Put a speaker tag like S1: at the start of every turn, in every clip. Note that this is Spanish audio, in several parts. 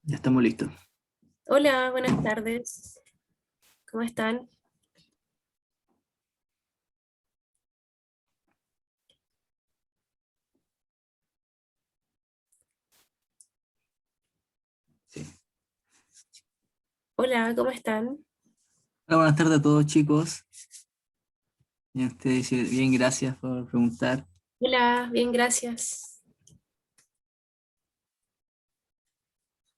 S1: Ya estamos listos.
S2: Hola, buenas tardes. ¿Cómo están?
S1: Sí.
S2: Hola, ¿cómo están?
S1: Hola, buenas tardes a todos, chicos. Bien, ustedes, bien, gracias por preguntar.
S2: Hola, bien, gracias.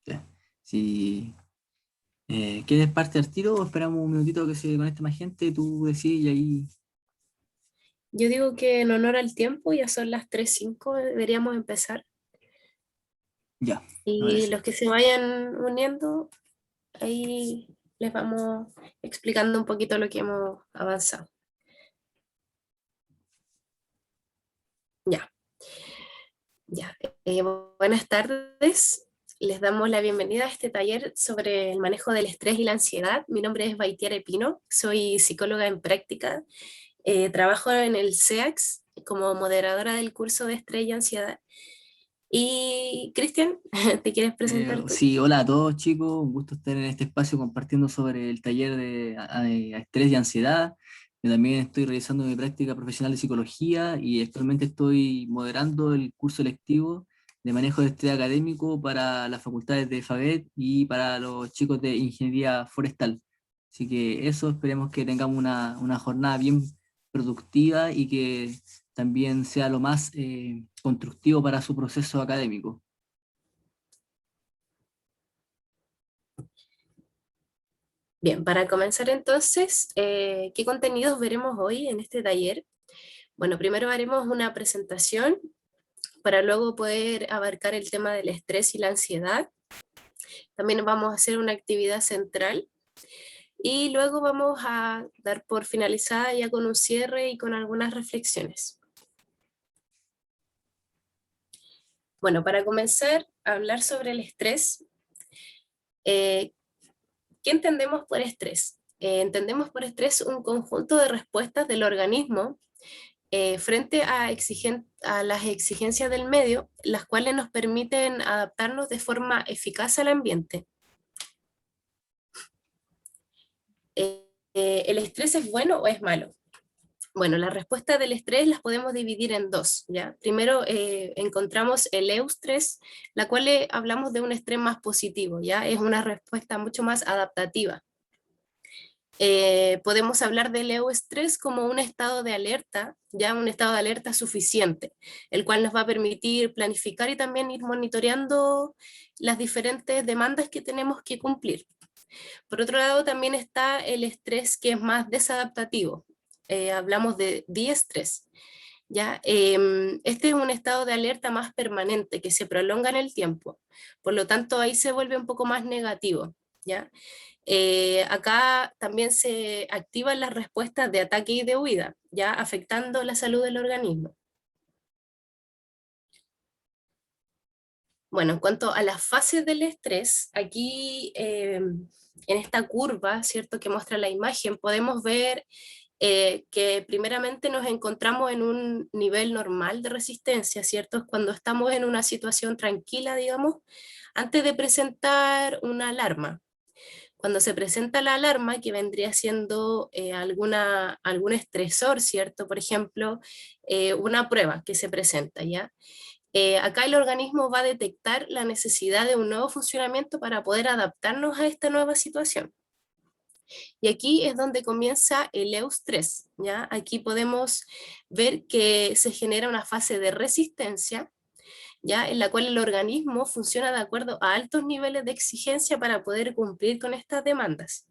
S1: Ya. Si ¿quieres parte al tiro o esperamos un minutito que se conecte más gente? Tú decís y ahí.
S2: Yo digo que en honor al tiempo, ya son las 3:05, deberíamos empezar.
S1: Ya, me
S2: Y
S1: parece.
S2: los que se vayan uniendo, ahí les vamos explicando un poquito lo que hemos avanzado. Ya, ya. Buenas tardes. Les damos la bienvenida a este taller sobre el manejo del estrés y la ansiedad. Mi nombre es Baitiara Epino, soy psicóloga en práctica. Trabajo en el SEAX como moderadora del curso de Estrés y Ansiedad. Y Cristian, ¿te quieres presentar tú?
S1: Sí, hola a todos, chicos. Un gusto estar en este espacio compartiendo sobre el taller de estrés y ansiedad. Yo también estoy realizando mi práctica profesional de psicología y actualmente estoy moderando el curso electivo de manejo de estrés académico para las facultades de FABET y para los chicos de ingeniería forestal. Así que eso, esperemos que tengamos una jornada bien productiva y que también sea lo más constructivo para su proceso académico.
S2: Bien, para comenzar entonces, ¿qué contenidos veremos hoy en este taller? Bueno, primero haremos una presentación para luego poder abarcar el tema del estrés y la ansiedad. También vamos a hacer una actividad central y luego vamos a dar por finalizada ya con un cierre y con algunas reflexiones. Bueno, para comenzar a hablar sobre el estrés, eh, ¿qué entendemos por estrés? Entendemos por estrés un conjunto de respuestas del organismo frente a las exigencias del medio, las cuales nos permiten adaptarnos de forma eficaz al ambiente. ¿El estrés es bueno o es malo? Bueno, las respuestas del estrés las podemos dividir en dos, ¿ya? Primero encontramos el eustrés, la cual hablamos de un estrés más positivo, ¿ya? Es una respuesta mucho más adaptativa. Podemos hablar del eustrés como un estado de alerta, ya un estado de alerta suficiente, el cual nos va a permitir planificar y también ir monitoreando las diferentes demandas que tenemos que cumplir. Por otro lado, también está el estrés que es más desadaptativo. Hablamos de diestrés. ¿Ya? Este es un estado de alerta más permanente que se prolonga en el tiempo. Por lo tanto, ahí se vuelve un poco más negativo. ¿Ya? Acá también se activan las respuestas de ataque y de huida, ya afectando la salud del organismo. Bueno, en cuanto a las fases del estrés, aquí en esta curva, ¿cierto?, que muestra la imagen, podemos ver que primeramente nos encontramos en un nivel normal de resistencia, ¿cierto? Es cuando estamos en una situación tranquila, digamos, antes de presentar una alarma. Cuando se presenta la alarma, que vendría siendo algún estresor, ¿cierto? Por ejemplo, una prueba que se presenta, ¿ya? Acá el organismo va a detectar la necesidad de un nuevo funcionamiento para poder adaptarnos a esta nueva situación. Y aquí es donde comienza el eustrés, ¿ya? Aquí podemos ver que se genera una fase de resistencia, ¿ya? En la cual el organismo funciona de acuerdo a altos niveles de exigencia para poder cumplir con estas demandas.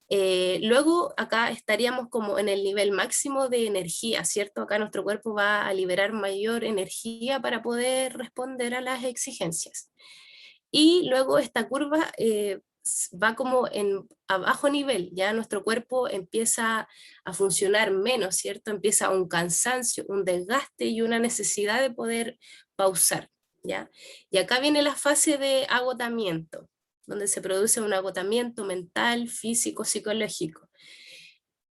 S2: Luego acá estaríamos como en el nivel máximo de energía, ¿cierto? Acá nuestro cuerpo va a liberar mayor energía para poder responder a las exigencias. Y luego esta curva va como a bajo nivel, ya nuestro cuerpo empieza a funcionar menos, ¿cierto? Empieza un cansancio, un desgaste y una necesidad de poder pausar, ¿ya? Y acá viene la fase de agotamiento, donde se produce un agotamiento mental, físico, psicológico.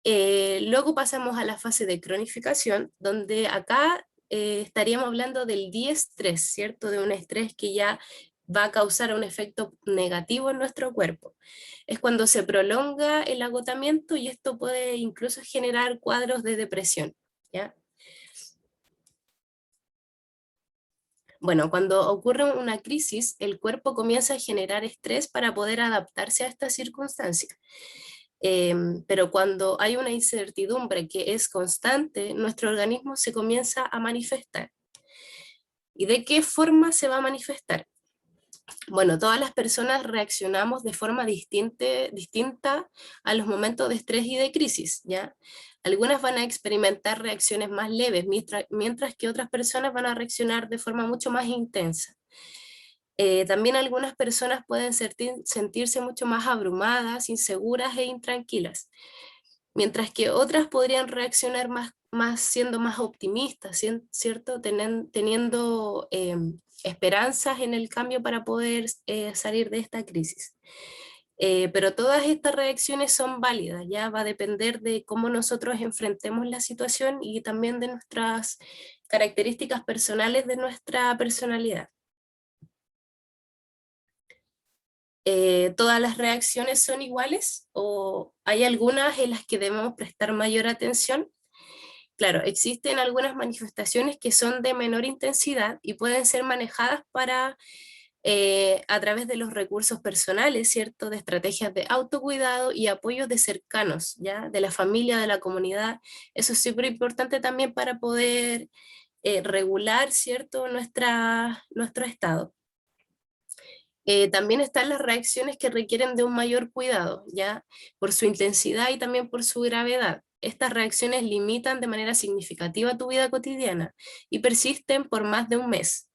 S2: Luego pasamos a la fase de cronificación, donde acá estaríamos hablando del diestrés, ¿cierto? De un estrés que ya va a causar un efecto negativo en nuestro cuerpo. Es cuando se prolonga el agotamiento y esto puede incluso generar cuadros de depresión, ¿ya? Bueno, cuando ocurre una crisis, el cuerpo comienza a generar estrés para poder adaptarse a esta circunstancia. Pero cuando hay una incertidumbre que es constante, nuestro organismo se comienza a manifestar. ¿Y de qué forma se va a manifestar? Bueno, todas las personas reaccionamos de forma distinta a los momentos de estrés y de crisis, ¿ya? Algunas van a experimentar reacciones más leves, mientras que otras personas van a reaccionar de forma mucho más intensa. También algunas personas pueden sentirse mucho más abrumadas, inseguras e intranquilas, mientras que otras podrían reaccionar siendo más optimistas, ¿cierto? Teniendo esperanzas en el cambio para poder salir de esta crisis. Pero todas estas reacciones son válidas, ya va a depender de cómo nosotros enfrentemos la situación y también de nuestras características personales de nuestra personalidad. ¿Todas las reacciones son iguales o hay algunas en las que debemos prestar mayor atención? Claro, existen algunas manifestaciones que son de menor intensidad y pueden ser manejadas a través de los recursos personales, ¿cierto? De estrategias de autocuidado y apoyos de cercanos, ¿ya? De la familia, de la comunidad. Eso es súper importante también para poder regular, ¿cierto? Nuestro estado. También están las reacciones que requieren de un mayor cuidado, ¿ya? Por su intensidad y también por su gravedad. Estas reacciones limitan de manera significativa tu vida cotidiana y persisten por más de un mes.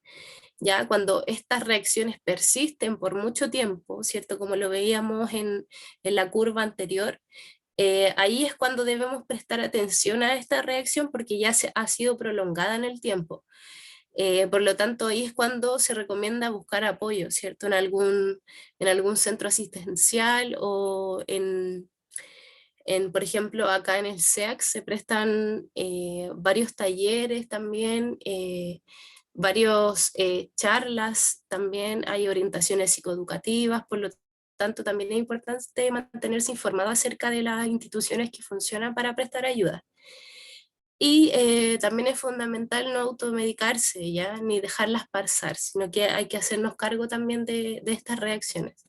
S2: Ya cuando estas reacciones persisten por mucho tiempo, ¿cierto? Como lo veíamos en la curva anterior, ahí es cuando debemos prestar atención a esta reacción porque ya ha sido prolongada en el tiempo. Por lo tanto, ahí es cuando se recomienda buscar apoyo, ¿cierto? En algún centro asistencial o por ejemplo, acá en el SEAC se prestan varios talleres también, varios charlas también, hay orientaciones psicoeducativas, por lo tanto también es importante mantenerse informado acerca de las instituciones que funcionan para prestar ayuda. Y también es fundamental no automedicarse, ¿ya? Ni dejarlas pasar, sino que hay que hacernos cargo también de estas reacciones.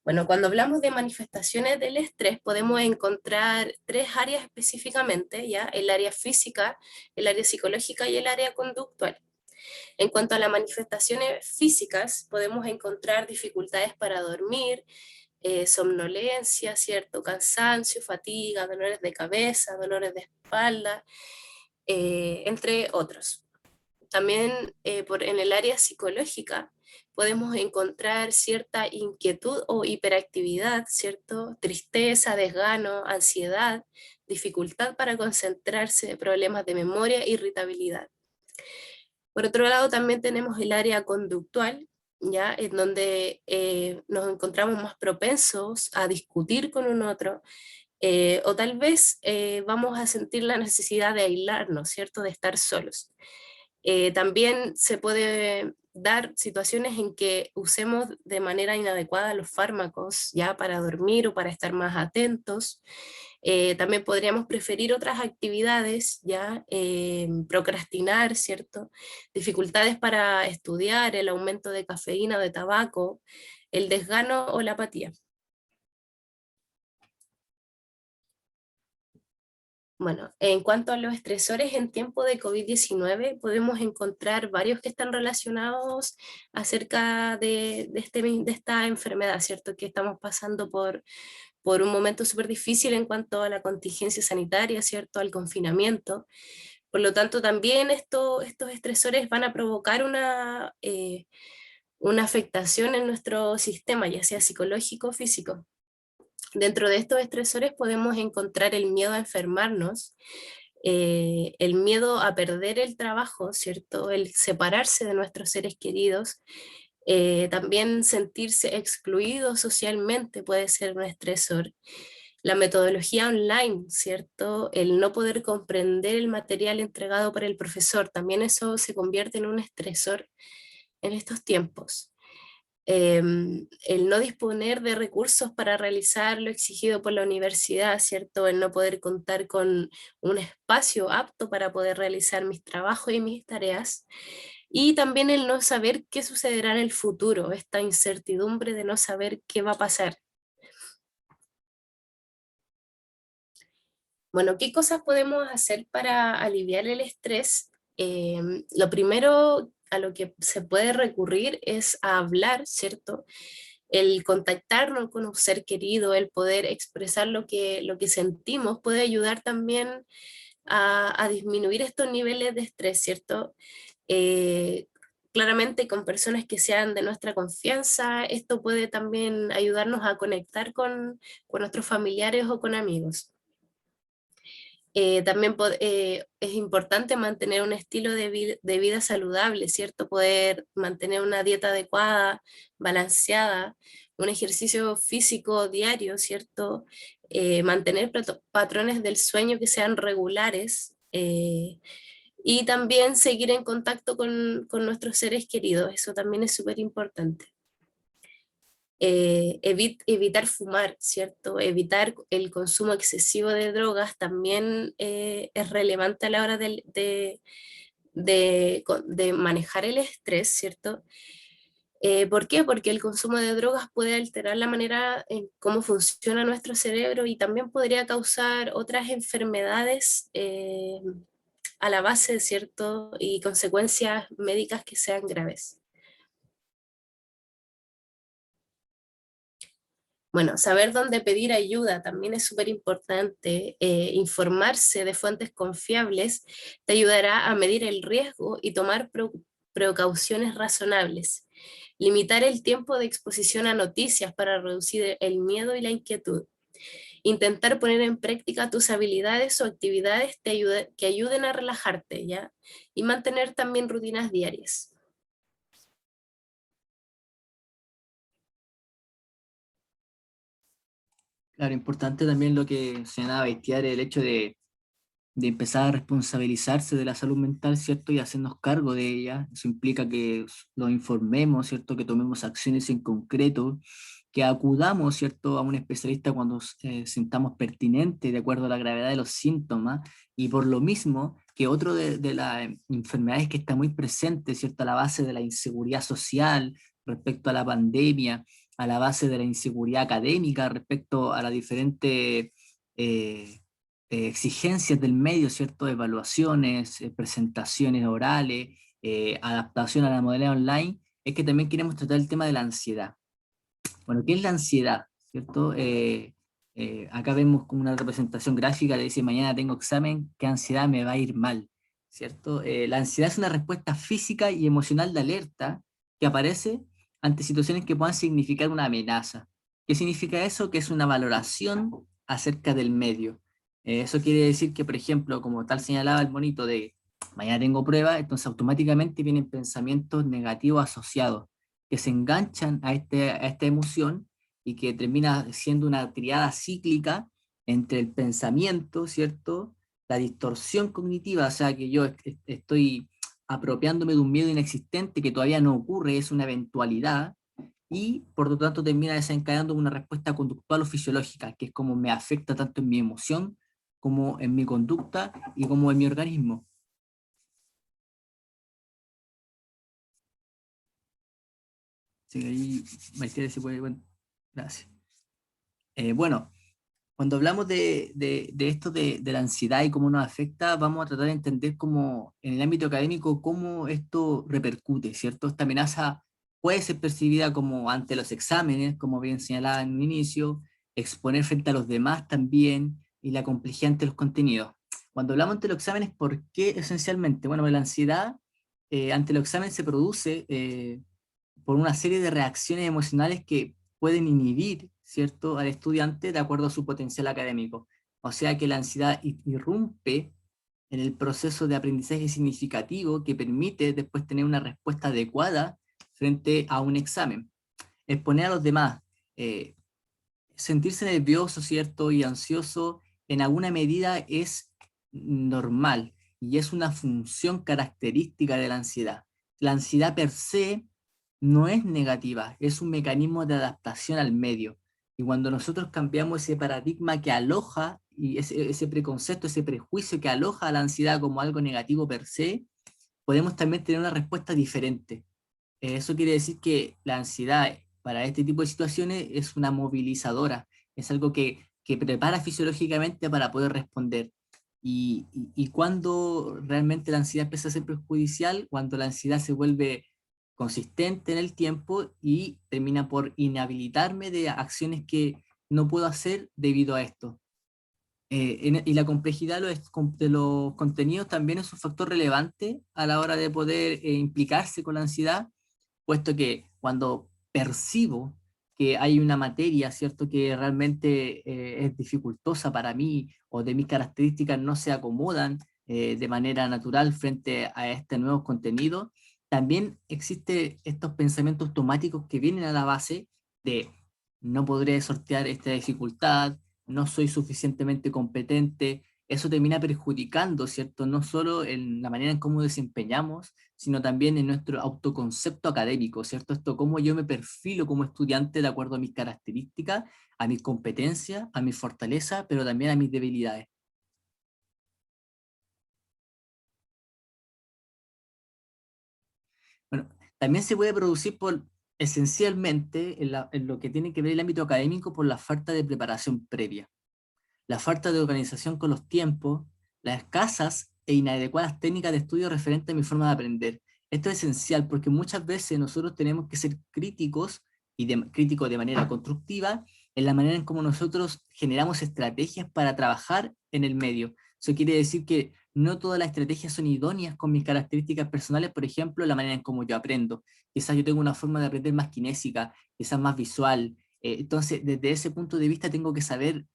S2: Bueno, cuando hablamos de manifestaciones del estrés, podemos encontrar tres áreas específicamente, ¿ya? El área física, el área psicológica y el área conductual. En cuanto a las manifestaciones físicas, podemos encontrar dificultades para dormir, somnolencia, ¿cierto? Cansancio, fatiga, dolores de cabeza, dolores de espalda, entre otros. También en el área psicológica podemos encontrar cierta inquietud o hiperactividad, ¿cierto? Tristeza, desgano, ansiedad, dificultad para concentrarse, problemas de memoria, irritabilidad. Por otro lado, también tenemos el área conductual, ¿ya? En donde nos encontramos más propensos a discutir con un otro, o tal vez vamos a sentir la necesidad de aislarnos, ¿cierto? De estar solos. También se puede dar situaciones en que usemos de manera inadecuada los fármacos ya para dormir o para estar más atentos. También podríamos preferir otras actividades, ya procrastinar, ¿cierto? Dificultades para estudiar, el aumento de cafeína o de tabaco, el desgano o la apatía. Bueno, en cuanto a los estresores en tiempo de COVID-19, podemos encontrar varios que están relacionados acerca de esta enfermedad, ¿cierto? Que estamos pasando por un momento súper difícil en cuanto a la contingencia sanitaria, ¿cierto? Al confinamiento. Por lo tanto, también estos estresores van a provocar una afectación en nuestro sistema, ya sea psicológico o físico. Dentro de estos estresores podemos encontrar el miedo a enfermarnos, el miedo a perder el trabajo, ¿cierto? El separarse de nuestros seres queridos, también sentirse excluido socialmente puede ser un estresor. La metodología online, ¿cierto? El no poder comprender el material entregado por el profesor, también eso se convierte en un estresor en estos tiempos. El no disponer de recursos para realizar lo exigido por la universidad, ¿cierto? El no poder contar con un espacio apto para poder realizar mis trabajos y mis tareas. Y también el no saber qué sucederá en el futuro, esta incertidumbre de no saber qué va a pasar. Bueno, ¿qué cosas podemos hacer para aliviar el estrés? Lo primero a lo que se puede recurrir es a hablar, ¿cierto? El contactarnos con un ser querido, el poder expresar lo que sentimos puede ayudar también a disminuir estos niveles de estrés, ¿cierto? Eh, Claramente con personas que sean de nuestra confianza, esto puede también ayudarnos a conectar con nuestros familiares o con amigos. También es importante mantener un estilo de vida saludable, ¿cierto? Poder mantener una dieta adecuada, balanceada, un ejercicio físico diario, ¿cierto? Mantener patrones del sueño que sean regulares, y también seguir en contacto con nuestros seres queridos, eso también es súper importante. Evitar fumar, ¿cierto? Evitar el consumo excesivo de drogas también es relevante a la hora de manejar el estrés, ¿cierto? ¿Por qué? Porque el consumo de drogas puede alterar la manera en cómo funciona nuestro cerebro y también podría causar otras enfermedades a la base, ¿cierto? Y consecuencias médicas que sean graves. Bueno, saber dónde pedir ayuda también es súper importante. Informarse de fuentes confiables te ayudará a medir el riesgo y tomar precauciones razonables. Limitar el tiempo de exposición a noticias para reducir el miedo y la inquietud. Intentar poner en práctica tus habilidades o actividades que ayuden a relajarte, ¿ya? Y mantener también rutinas diarias.
S1: Claro, importante también lo que señalaba Baitiar, el hecho de empezar a responsabilizarse de la salud mental, ¿cierto? Y hacernos cargo de ella. Eso implica que nos informemos, ¿cierto? Que tomemos acciones en concreto, que acudamos, ¿cierto? A un especialista cuando sintamos pertinente, de acuerdo a la gravedad de los síntomas, y por lo mismo que otro de las enfermedades que está muy presente, ¿cierto? A la base de la inseguridad social respecto a la pandemia, a la base de la inseguridad académica respecto a las diferentes exigencias del medio, ¿cierto? Evaluaciones, presentaciones orales, adaptación a la modalidad online, es que también queremos tratar el tema de la ansiedad. Bueno, ¿qué es la ansiedad? ¿Cierto? Acá vemos como una representación gráfica de dice, mañana tengo examen, ¿qué ansiedad me va a ir mal? ¿Cierto? La ansiedad es una respuesta física y emocional de alerta que aparece ante situaciones que puedan significar una amenaza. ¿Qué significa eso? Que es una valoración acerca del medio. Eso quiere decir que, por ejemplo, como tal señalaba el monito de mañana tengo prueba, entonces automáticamente vienen pensamientos negativos asociados que se enganchan a esta emoción y que termina siendo una triada cíclica entre el pensamiento, ¿cierto? La distorsión cognitiva, o sea, que yo estoy apropiándome de un miedo inexistente que todavía no ocurre, es una eventualidad, y por lo tanto termina desencadenando una respuesta conductual o fisiológica, que es como me afecta tanto en mi emoción como en mi conducta y como en mi organismo. Así que ahí, Maite, si puede, bueno, gracias. Bueno, cuando hablamos de esto de la ansiedad y cómo nos afecta, vamos a tratar de entender cómo, en el ámbito académico, cómo esto repercute, ¿cierto? Esta amenaza puede ser percibida como ante los exámenes, como bien señalaba en un inicio, exponer frente a los demás también, y la complejidad ante los contenidos. Cuando hablamos ante los exámenes, ¿por qué esencialmente? Bueno, la ansiedad ante los exámenes se produce por una serie de reacciones emocionales que pueden inhibir, ¿cierto?, al estudiante de acuerdo a su potencial académico. O sea que la ansiedad irrumpe en el proceso de aprendizaje significativo que permite después tener una respuesta adecuada frente a un examen. Exponer a los demás. Eh, sentirse nervioso, ¿cierto? Y ansioso en alguna medida es normal y es una función característica de la ansiedad. La ansiedad per se no es negativa, es un mecanismo de adaptación al medio. Y cuando nosotros cambiamos ese paradigma que aloja y ese preconcepto, ese prejuicio que aloja a la ansiedad como algo negativo per se, podemos también tener una respuesta diferente. Eso quiere decir que la ansiedad para este tipo de situaciones es una movilizadora, es algo que prepara fisiológicamente para poder responder. Y cuando realmente la ansiedad empieza a ser perjudicial, cuando la ansiedad se vuelve consistente en el tiempo y termina por inhabilitarme de acciones que no puedo hacer debido a esto. Y la complejidad de los contenidos también es un factor relevante a la hora de poder implicarse con la ansiedad, puesto que cuando percibo que hay una materia, ¿cierto?, que realmente es dificultosa para mí o de mis características no se acomodan de manera natural frente a este nuevo contenido, también existen estos pensamientos automáticos que vienen a la base de no podré sortear esta dificultad, no soy suficientemente competente. Eso termina perjudicando, ¿cierto? No solo en la manera en cómo desempeñamos, sino también en nuestro autoconcepto académico, ¿cierto? Esto, cómo yo me perfilo como estudiante de acuerdo a mis características, a mis competencias, a mis fortalezas, pero también a mis debilidades. Bueno, también se puede producir por, esencialmente, en lo que tiene que ver el ámbito académico, por la falta de preparación previa, la falta de organización con los tiempos, las escasas e inadecuadas técnicas de estudio referente a mi forma de aprender. Esto es esencial porque muchas veces nosotros tenemos que ser críticos y críticos de manera constructiva en la manera en cómo nosotros generamos estrategias para trabajar en el medio. Eso quiere decir que no todas las estrategias son idóneas con mis características personales, por ejemplo, la manera en cómo yo aprendo. Quizás yo tengo una forma de aprender más kinésica, quizás más visual. Entonces, desde ese punto de vista tengo que saber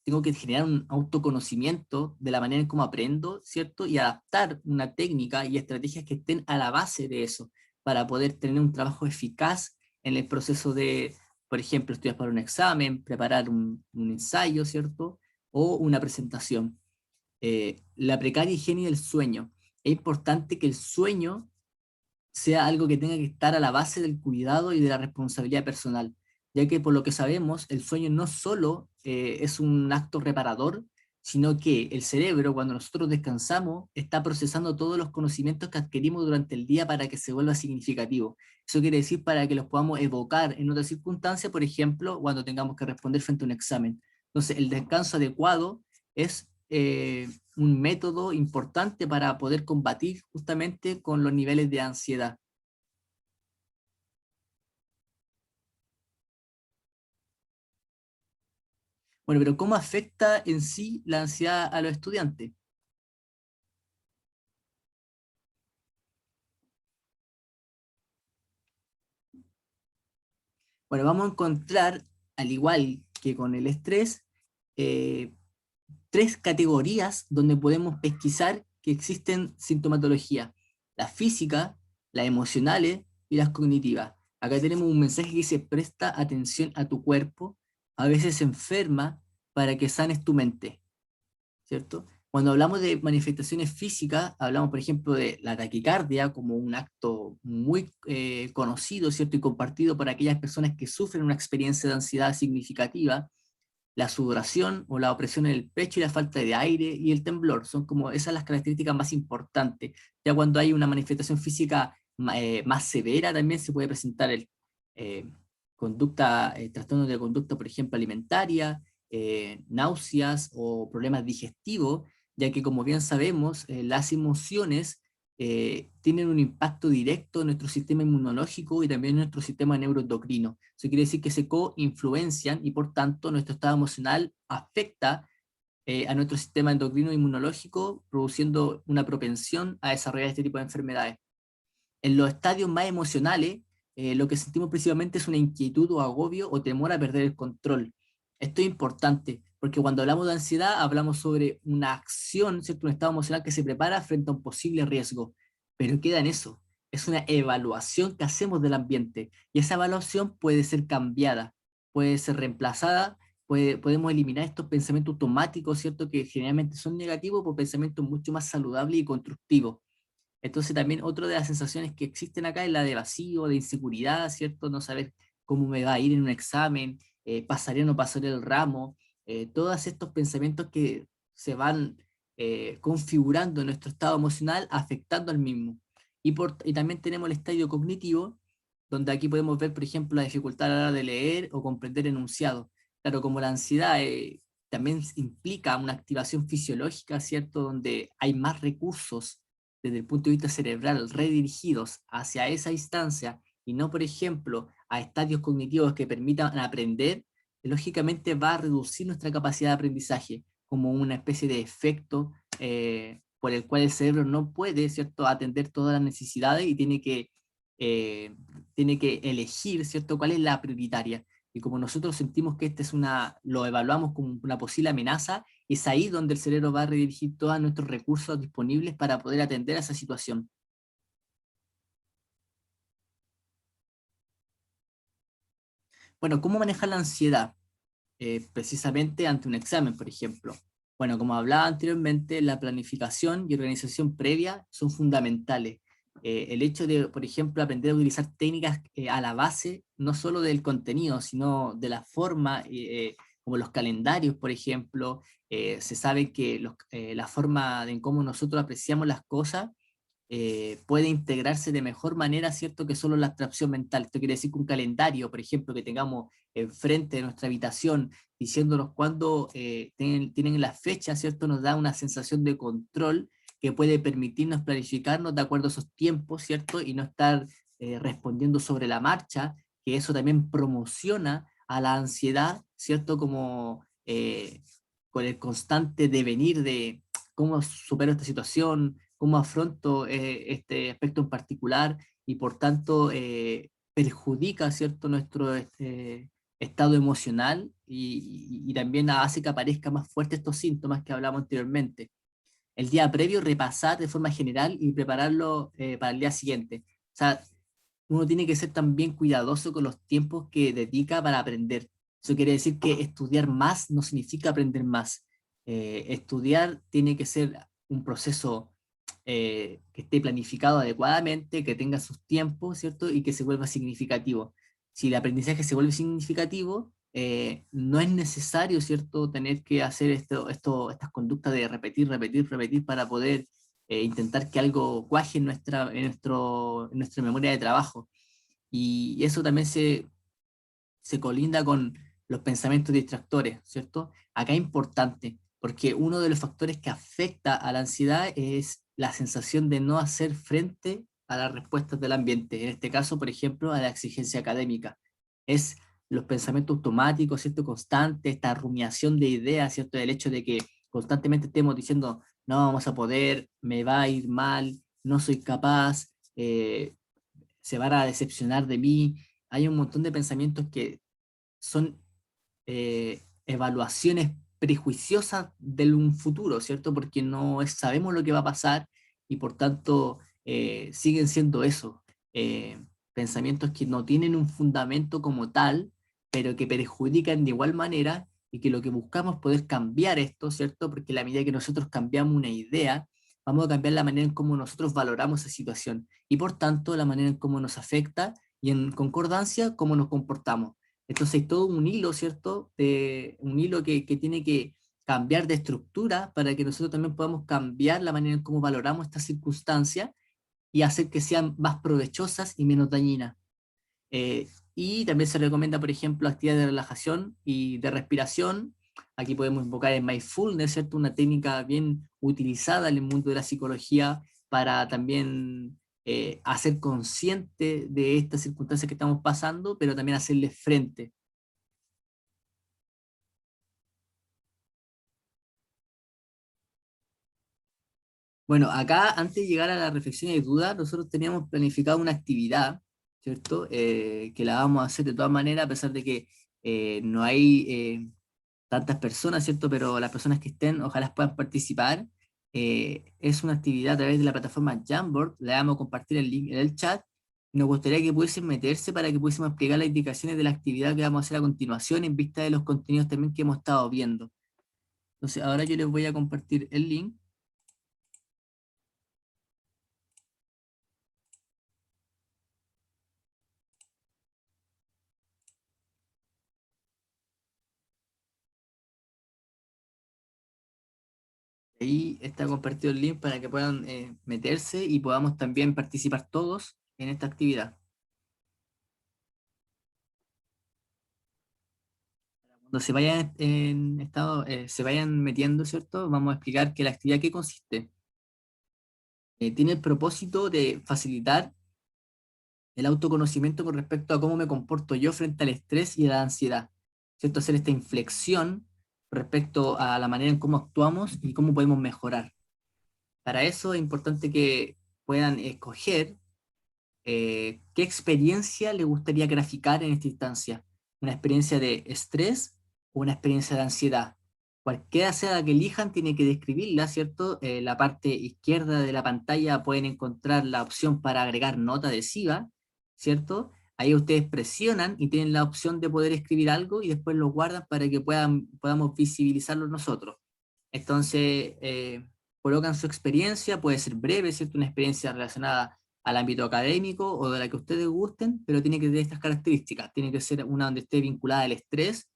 S1: tengo que generar un autoconocimiento de la manera en cómo aprendo, ¿cierto? Y adaptar una técnica y estrategias que estén a la base de eso, para poder tener un trabajo eficaz en el proceso de, por ejemplo, estudiar para un examen, preparar un ensayo, ¿cierto? O una presentación. La precaria higiene del sueño. Es importante que el sueño sea algo que tenga que estar a la base del cuidado y de la responsabilidad personal, ya que por lo que sabemos, el sueño no solo es un acto reparador, sino que el cerebro, cuando nosotros descansamos, está procesando todos los conocimientos que adquirimos durante el día para que se vuelva significativo. Eso quiere decir para que los podamos evocar en otra circunstancia, por ejemplo, cuando tengamos que responder frente a un examen. Entonces, el descanso adecuado es un método importante para poder combatir justamente con los niveles de ansiedad. Bueno, pero ¿cómo afecta en sí la ansiedad a los estudiantes? Bueno, vamos a encontrar, al igual que con el estrés, eh, tres categorías donde podemos pesquisar que existen sintomatología: la física, las emocionales y las cognitivas. Acá tenemos un mensaje que dice: presta atención a tu cuerpo, a veces enferma, para que sanes tu mente, ¿cierto? Cuando hablamos de manifestaciones físicas, hablamos, por ejemplo, de la taquicardia como un acto muy conocido, ¿cierto? Y compartido por aquellas personas que sufren una experiencia de ansiedad significativa. La sudoración o la opresión en el pecho y la falta de aire y el temblor son como esas las características más importantes. Ya cuando hay una manifestación física más severa, también se puede presentar el eh, trastornos de conducta, por ejemplo, alimentaria, náuseas o problemas digestivos, ya que, como bien sabemos, las emociones tienen un impacto directo en nuestro sistema inmunológico y también en nuestro sistema neuroendocrino. Eso quiere decir que se coinfluencian y por tanto nuestro estado emocional afecta a nuestro sistema endocrino e inmunológico, produciendo una propensión a desarrollar este tipo de enfermedades. En los estadios más emocionales, lo que sentimos principalmente es una inquietud o agobio o temor a perder el control. Esto es importante, porque cuando hablamos de ansiedad, hablamos sobre una acción, ¿cierto? Un estado emocional que se prepara frente a un posible riesgo, pero queda en eso. Es una evaluación que hacemos del ambiente, y esa evaluación puede ser cambiada. puede ser reemplazada, podemos eliminar estos pensamientos automáticos, ¿cierto? Que generalmente son negativos por pensamientos mucho más saludables y constructivos. Entonces también otra de las sensaciones que existen acá es la de vacío, de inseguridad, ¿cierto? No saber cómo me va a ir en un examen, pasaré o no pasaré el ramo, todos estos pensamientos que se van configurando en nuestro estado emocional, afectando al mismo. Y también tenemos el estadio cognitivo, donde aquí podemos ver, por ejemplo, la dificultad a la hora de leer o comprender enunciados. Claro, como la ansiedad también implica una activación fisiológica, ¿cierto? Donde hay más recursos desde el punto de vista cerebral redirigidos hacia esa instancia y no, por ejemplo, a estadios cognitivos que permitan aprender, lógicamente va a reducir nuestra capacidad de aprendizaje como una especie de efecto por el cual el cerebro no puede, ¿cierto?, atender todas las necesidades y eh, tiene que elegir, ¿cierto?, cuál es la prioritaria. Y como nosotros sentimos que lo evaluamos como una posible amenaza, es ahí donde el cerebro va a redirigir todos nuestros recursos disponibles para poder atender a esa situación. Bueno, ¿cómo manejar la ansiedad? Precisamente ante un examen, por ejemplo. Bueno, como hablaba anteriormente, la planificación y organización previa son fundamentales. El hecho de, por ejemplo, aprender a utilizar técnicas a la base, no solo del contenido, sino de la forma, como los calendarios, por ejemplo, se sabe que la forma en cómo nosotros apreciamos las cosas puede integrarse de mejor manera, ¿cierto? Que solo la abstracción mental. Esto quiere decir que un calendario, por ejemplo, que tengamos enfrente de nuestra habitación, diciéndonos cuándo tienen la fecha, ¿cierto? Nos da una sensación de control que puede permitirnos planificarnos de acuerdo a esos tiempos, ¿cierto? Y no estar respondiendo sobre la marcha, que eso también promociona a la ansiedad, ¿cierto? Como con el constante devenir de cómo supero esta situación, cómo afronto este aspecto en particular y por tanto perjudica, ¿cierto?, nuestro estado emocional y también hace que aparezcan más fuertes estos síntomas que hablamos anteriormente. El día previo repasar de forma general y prepararlo para el día siguiente. O sea, uno tiene que ser también cuidadoso con los tiempos que dedica para aprender. Eso quiere decir que estudiar más no significa aprender más. Estudiar tiene que ser un proceso que esté planificado adecuadamente, que tenga sus tiempos, ¿cierto? Y que se vuelva significativo. Si el aprendizaje se vuelve significativo, no es necesario, ¿cierto?, tener que hacer estas conductas de repetir, repetir, repetir para poder intentar que algo cuaje en nuestra memoria de trabajo. Y eso también se colinda con los pensamientos distractores, ¿cierto? Acá es importante, porque uno de los factores que afecta a la ansiedad es la sensación de no hacer frente a las respuestas del ambiente, en este caso, por ejemplo, a la exigencia académica. Es los pensamientos automáticos, ¿cierto? Constante, esta rumiación de ideas, ¿cierto? El hecho de que constantemente estemos diciendo, no vamos a poder, me va a ir mal, no soy capaz, se van a decepcionar de mí. Hay un montón de pensamientos que son evaluaciones prejuiciosas de un futuro, ¿cierto? Porque sabemos lo que va a pasar y por tanto siguen siendo eso, pensamientos que no tienen un fundamento como tal, pero que perjudican de igual manera y que lo que buscamos es poder cambiar esto, ¿cierto? Porque a la medida que nosotros cambiamos una idea, vamos a cambiar la manera en cómo nosotros valoramos esa situación y por tanto la manera en cómo nos afecta y en concordancia cómo nos comportamos. Entonces hay todo un hilo, ¿cierto? Un hilo que tiene que cambiar de estructura para que nosotros también podamos cambiar la manera en cómo valoramos estas circunstancias y hacer que sean más provechosas y menos dañinas. Y también se recomienda, por ejemplo, actividades de relajación y de respiración. Aquí podemos invocar el mindfulness, ¿cierto? Una técnica bien utilizada en el mundo de la psicología para también hacer consciente de estas circunstancias que estamos pasando, pero también hacerle frente. Bueno, acá antes de llegar a la reflexión y duda, nosotros teníamos planificado una actividad, ¿cierto? Que la vamos a hacer de todas maneras, a pesar de que no hay tantas personas, ¿cierto? Pero las personas que estén, ojalá puedan participar. Es una actividad a través de la plataforma Jamboard, le vamos a compartir el link en el chat, Nos gustaría que pudiesen meterse para que pudiésemos explicar las indicaciones de la actividad que vamos a hacer a continuación en vista de los contenidos también que hemos estado viendo. Entonces, ahora yo les voy a compartir el link. Ahí está compartido el link para que puedan meterse y podamos también participar todos en esta actividad. Cuando se vayan en estado, se vayan metiendo, ¿cierto? Vamos a explicar que la actividad que consiste. Tiene el propósito de facilitar el autoconocimiento con respecto a cómo me comporto yo frente al estrés y a la ansiedad, ¿cierto? Hacer esta inflexión respecto a la manera en cómo actuamos y cómo podemos mejorar. Para eso es importante que puedan escoger qué experiencia le gustaría graficar en esta instancia. ¿Una experiencia de estrés o una experiencia de ansiedad? Cualquiera sea la que elijan, tiene que describirla, ¿cierto? La parte izquierda de la pantalla pueden encontrar la opción para agregar nota adhesiva, ¿cierto? Ahí ustedes presionan y tienen la opción de poder escribir algo y después lo guardan para que podamos visibilizarlo nosotros. Entonces, colocan su experiencia, puede ser breve, ¿cierto? Una experiencia relacionada al ámbito académico o de la que ustedes gusten, pero tiene que tener estas características. Tiene que ser una donde esté vinculada el estrés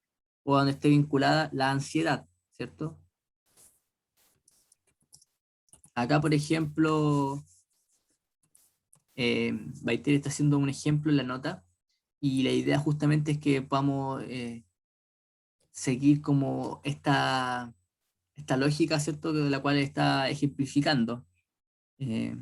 S1: o donde esté vinculada la ansiedad, ¿cierto? Acá, por ejemplo, Baiter está haciendo un ejemplo en la nota y la idea justamente es que podamos seguir como esta lógica, ¿cierto? De la cual está ejemplificando. Eh,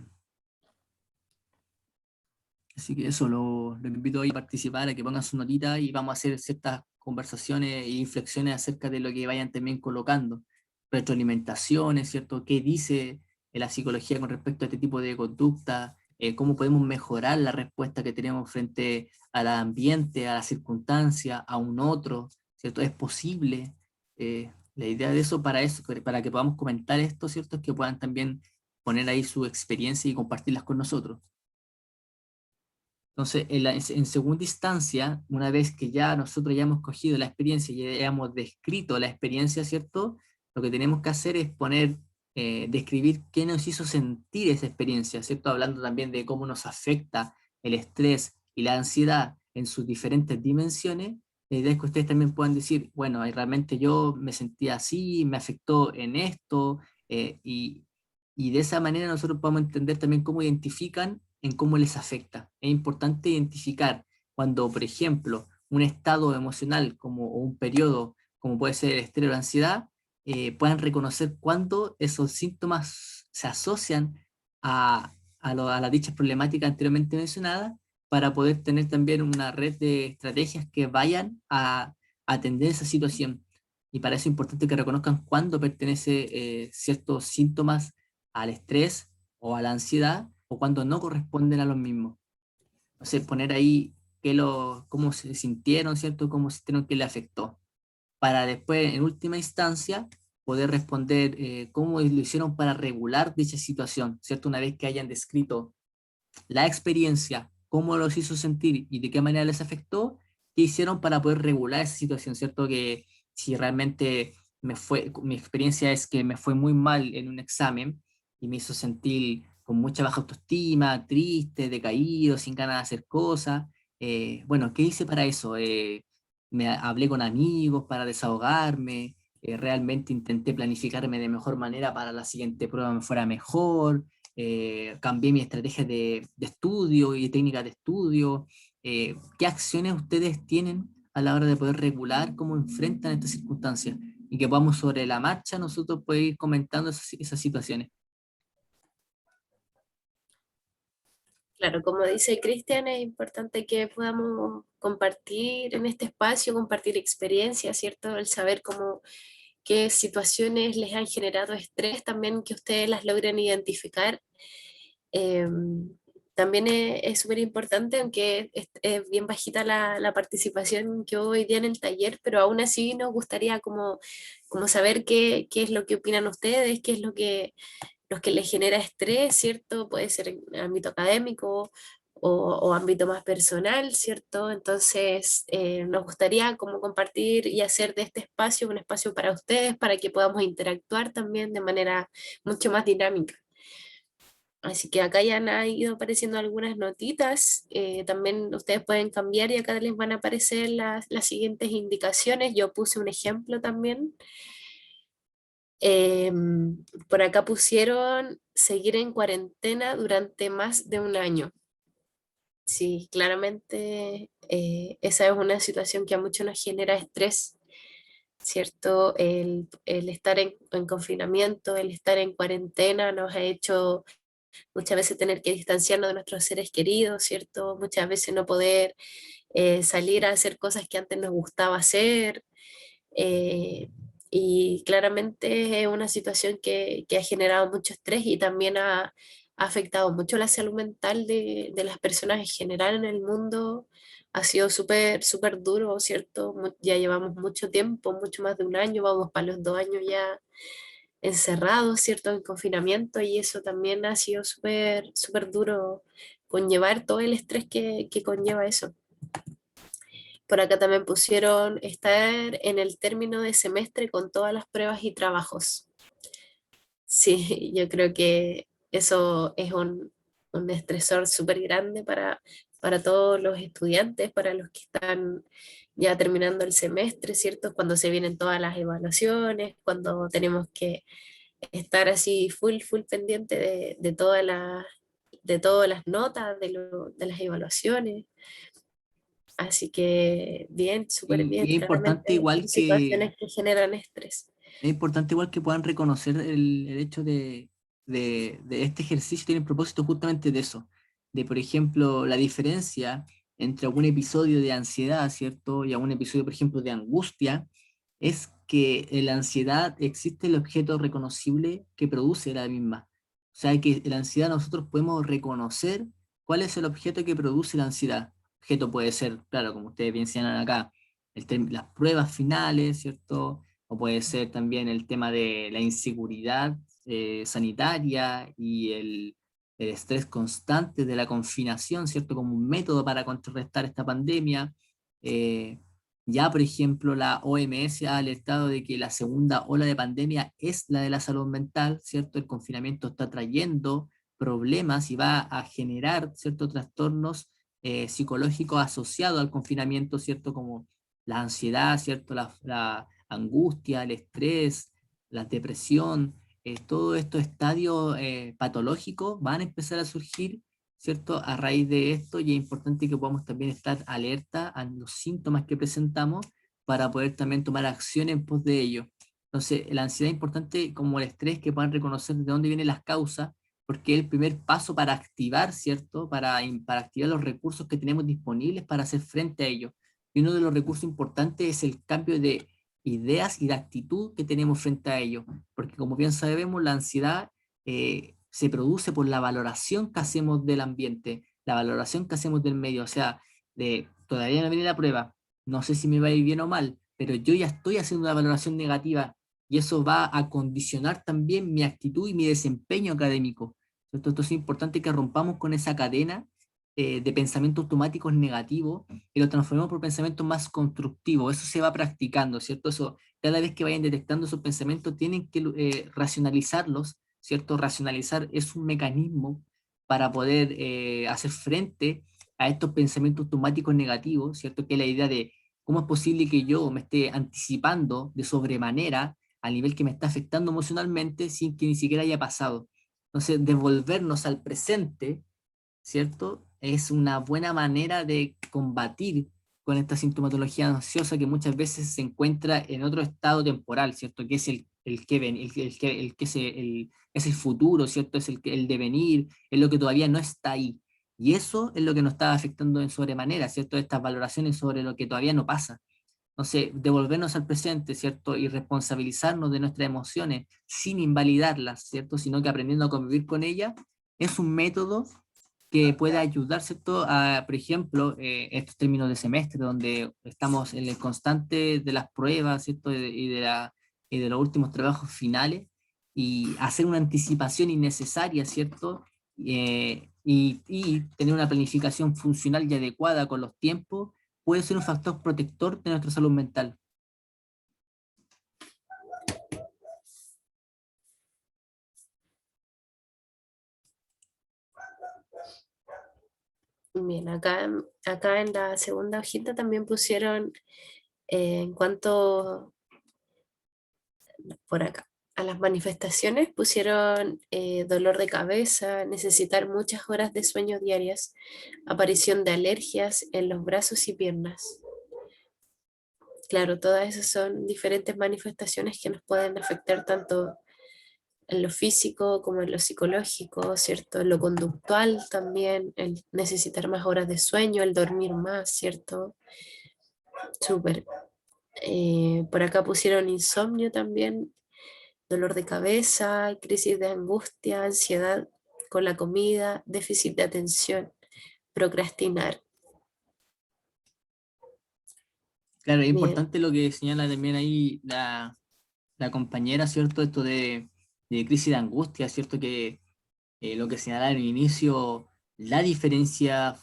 S1: Así que eso, lo invito hoy a participar, a que pongan su notita y vamos a hacer ciertas conversaciones e inflexiones acerca de lo que vayan también colocando. Retroalimentaciones, ¿cierto? ¿Qué dice la psicología con respecto a este tipo de conducta? ¿Cómo podemos mejorar la respuesta que tenemos frente al ambiente, a la circunstancia, a un otro? ¿Cierto? ¿Es posible? La idea de eso, para que podamos comentar esto, ¿cierto? Es que puedan también poner ahí su experiencia y compartirlas con nosotros. Entonces, en segunda instancia, una vez que ya nosotros ya hemos cogido la experiencia y ya hemos descrito la experiencia, ¿cierto? Lo que tenemos que hacer es describir qué nos hizo sentir esa experiencia, ¿cierto? Hablando también de cómo nos afecta el estrés y la ansiedad en sus diferentes dimensiones. La idea es que ustedes también puedan decir, bueno, realmente yo me sentía así, me afectó en esto, y de esa manera nosotros podemos entender también cómo identifican en cómo les afecta. Es importante identificar cuando, por ejemplo, un estado emocional o un periodo como puede ser el estrés o la ansiedad, puedan reconocer cuándo esos síntomas se asocian a las dichas problemáticas anteriormente mencionadas para poder tener también una red de estrategias que vayan a atender esa situación. Y para eso es importante que reconozcan cuándo pertenece ciertos síntomas al estrés o a la ansiedad o cuando no corresponden a los mismos. Entonces, poner ahí cómo se sintieron, ¿cierto? Cómo sintieron que le afectó. Para después, en última instancia, poder responder cómo lo hicieron para regular dicha situación, ¿cierto? Una vez que hayan descrito la experiencia, cómo los hizo sentir y de qué manera les afectó, qué hicieron para poder regular esa situación, ¿cierto? Que si realmente mi experiencia es que me fue muy mal en un examen y me hizo sentir con mucha baja autoestima, triste, decaído, sin ganas de hacer cosas. Bueno, ¿qué hice para eso? Hablé con amigos para desahogarme, realmente intenté planificarme de mejor manera para la siguiente prueba me fuera mejor, cambié mi estrategia de estudio y técnicas de estudio. ¿Qué acciones ustedes tienen a la hora de poder regular cómo enfrentan estas circunstancias? Y que podamos sobre la marcha nosotros poder ir comentando esas situaciones.
S2: Claro, como dice Cristian, es importante que podamos compartir en este espacio, compartir experiencias, ¿cierto? El saber cómo, qué situaciones les han generado estrés, también que ustedes las logren identificar. Eh, También es súper importante, aunque es bien bajita la participación que hubo hoy día en el taller, pero aún así nos gustaría como saber qué es lo que opinan ustedes, qué es lo que les genera estrés, ¿cierto? Puede ser en ámbito académico, o ámbito más personal, ¿cierto? Entonces, nos gustaría como compartir y hacer de este espacio un espacio para ustedes, para que podamos interactuar también de manera mucho más dinámica. Así que acá ya han ido apareciendo algunas notitas, también ustedes pueden cambiar y acá les van a aparecer las siguientes indicaciones. Yo puse un ejemplo también. Por acá pusieron seguir en cuarentena durante más de un año. Sí, claramente esa es una situación que a muchos nos genera estrés, ¿cierto? El estar en confinamiento, el estar en cuarentena nos ha hecho muchas veces tener que distanciarnos de nuestros seres queridos, ¿cierto? Muchas veces no poder salir a hacer cosas que antes nos gustaba hacer. eh, y claramente es una situación que ha generado mucho estrés y también ha afectado mucho la salud mental de las personas en general en el mundo. Ha sido súper, súper duro, ¿cierto? Ya llevamos mucho tiempo, mucho más de un año, vamos para los 2 años ya encerrados, ¿cierto? En confinamiento, y eso también ha sido súper, súper duro conllevar todo el estrés que conlleva eso. Por acá también pusieron estar en el término de semestre con todas las pruebas y trabajos. Sí, yo creo que eso es un estresor súper grande para todos los estudiantes, para los que están ya terminando el semestre, ¿cierto? Cuando se vienen todas las evaluaciones, cuando tenemos que estar así full, full pendiente de todas las notas, de las evaluaciones. Así que bien, súper bien.
S1: Y es importante
S2: Claramente son
S1: igual que,
S2: situaciones que generan estrés.
S1: es importante igual que puedan reconocer el hecho de este ejercicio tiene el propósito justamente de eso, de por ejemplo la diferencia entre algún episodio de ansiedad, ¿cierto? Y algún episodio, por ejemplo, de angustia, es que en la ansiedad existe el objeto reconocible que produce la misma. O sea que en la ansiedad nosotros podemos reconocer cuál es el objeto que produce la ansiedad. Objeto puede ser, claro, como ustedes bien señalan acá, las pruebas finales, ¿cierto? O puede ser también el tema de la inseguridad sanitaria y el estrés constante de la confinación, ¿cierto? Como un método para contrarrestar esta pandemia. Eh, ya, por ejemplo, la OMS ha alertado de que la segunda ola de pandemia es la de la salud mental, ¿cierto? El confinamiento está trayendo problemas y va a generar ciertos trastornos psicológicos asociados al confinamiento, ¿cierto? Como la ansiedad, ¿cierto? La angustia, el estrés, la depresión, todos estos estadios patológicos van a empezar a surgir, ¿cierto? A raíz de esto, y es importante que podamos también estar alerta a los síntomas que presentamos para poder también tomar acción en pos de ello. Entonces, la ansiedad es importante como el estrés, que puedan reconocer de dónde vienen las causas, porque es el primer paso para activar, ¿cierto? Para activar los recursos que tenemos disponibles para hacer frente a ello. Y uno de los recursos importantes es el cambio de ideas y de actitud que tenemos frente a ello, porque como bien sabemos, la ansiedad se produce por la valoración que hacemos del ambiente, la valoración que hacemos del medio, o sea, todavía no viene la prueba, no sé si me va a ir bien o mal, pero yo ya estoy haciendo una valoración negativa y eso va a condicionar también mi actitud y mi desempeño académico. Entonces es importante que rompamos con esa cadena de pensamientos automáticos negativos y lo transformemos por pensamientos más constructivos. Eso se va practicando, ¿cierto? Eso, cada vez que vayan detectando esos pensamientos, tienen que racionalizarlos, ¿cierto? Racionalizar es un mecanismo para poder hacer frente a estos pensamientos automáticos negativos, ¿cierto? Que es la idea de cómo es posible que yo me esté anticipando de sobremanera al nivel que me está afectando emocionalmente sin que ni siquiera haya pasado. Entonces, devolvernos al presente, ¿cierto? Es una buena manera de combatir con esta sintomatología ansiosa que muchas veces se encuentra en otro estado temporal, ¿cierto? Que es el que ven, el que es el futuro, ¿cierto? Es el devenir, es lo que todavía no está ahí. Y eso es lo que nos está afectando en sobremanera, ¿cierto? Estas valoraciones sobre lo que todavía no pasa. Entonces, devolvernos al presente, ¿cierto? Y responsabilizarnos de nuestras emociones sin invalidarlas, ¿cierto? Sino que aprendiendo a convivir con ellas, es un método que puede ayudar, ¿cierto? A, por ejemplo, estos términos de semestre, donde estamos en el constante de las pruebas, ¿cierto? Y de los últimos trabajos finales, y hacer una anticipación innecesaria, ¿cierto? y tener una planificación funcional y adecuada con los tiempos puede ser un factor protector de nuestra salud mental.
S2: Bien, acá en la segunda hojita también pusieron en cuanto, por acá, a las manifestaciones, pusieron dolor de cabeza, necesitar muchas horas de sueño diarias, aparición de alergias en los brazos y piernas. Claro, todas esas son diferentes manifestaciones que nos pueden afectar tanto en lo físico como en lo psicológico, ¿cierto? En lo conductual también, el necesitar más horas de sueño, el dormir más, ¿cierto? Súper. Por acá pusieron insomnio también, dolor de cabeza, crisis de angustia, ansiedad con la comida, déficit de atención, procrastinar.
S1: Claro, es
S2: Bien,
S1: importante lo que señala también ahí la compañera, ¿cierto? Esto de crisis de angustia, ¿cierto? Que lo que señalaba en el inicio, la diferencia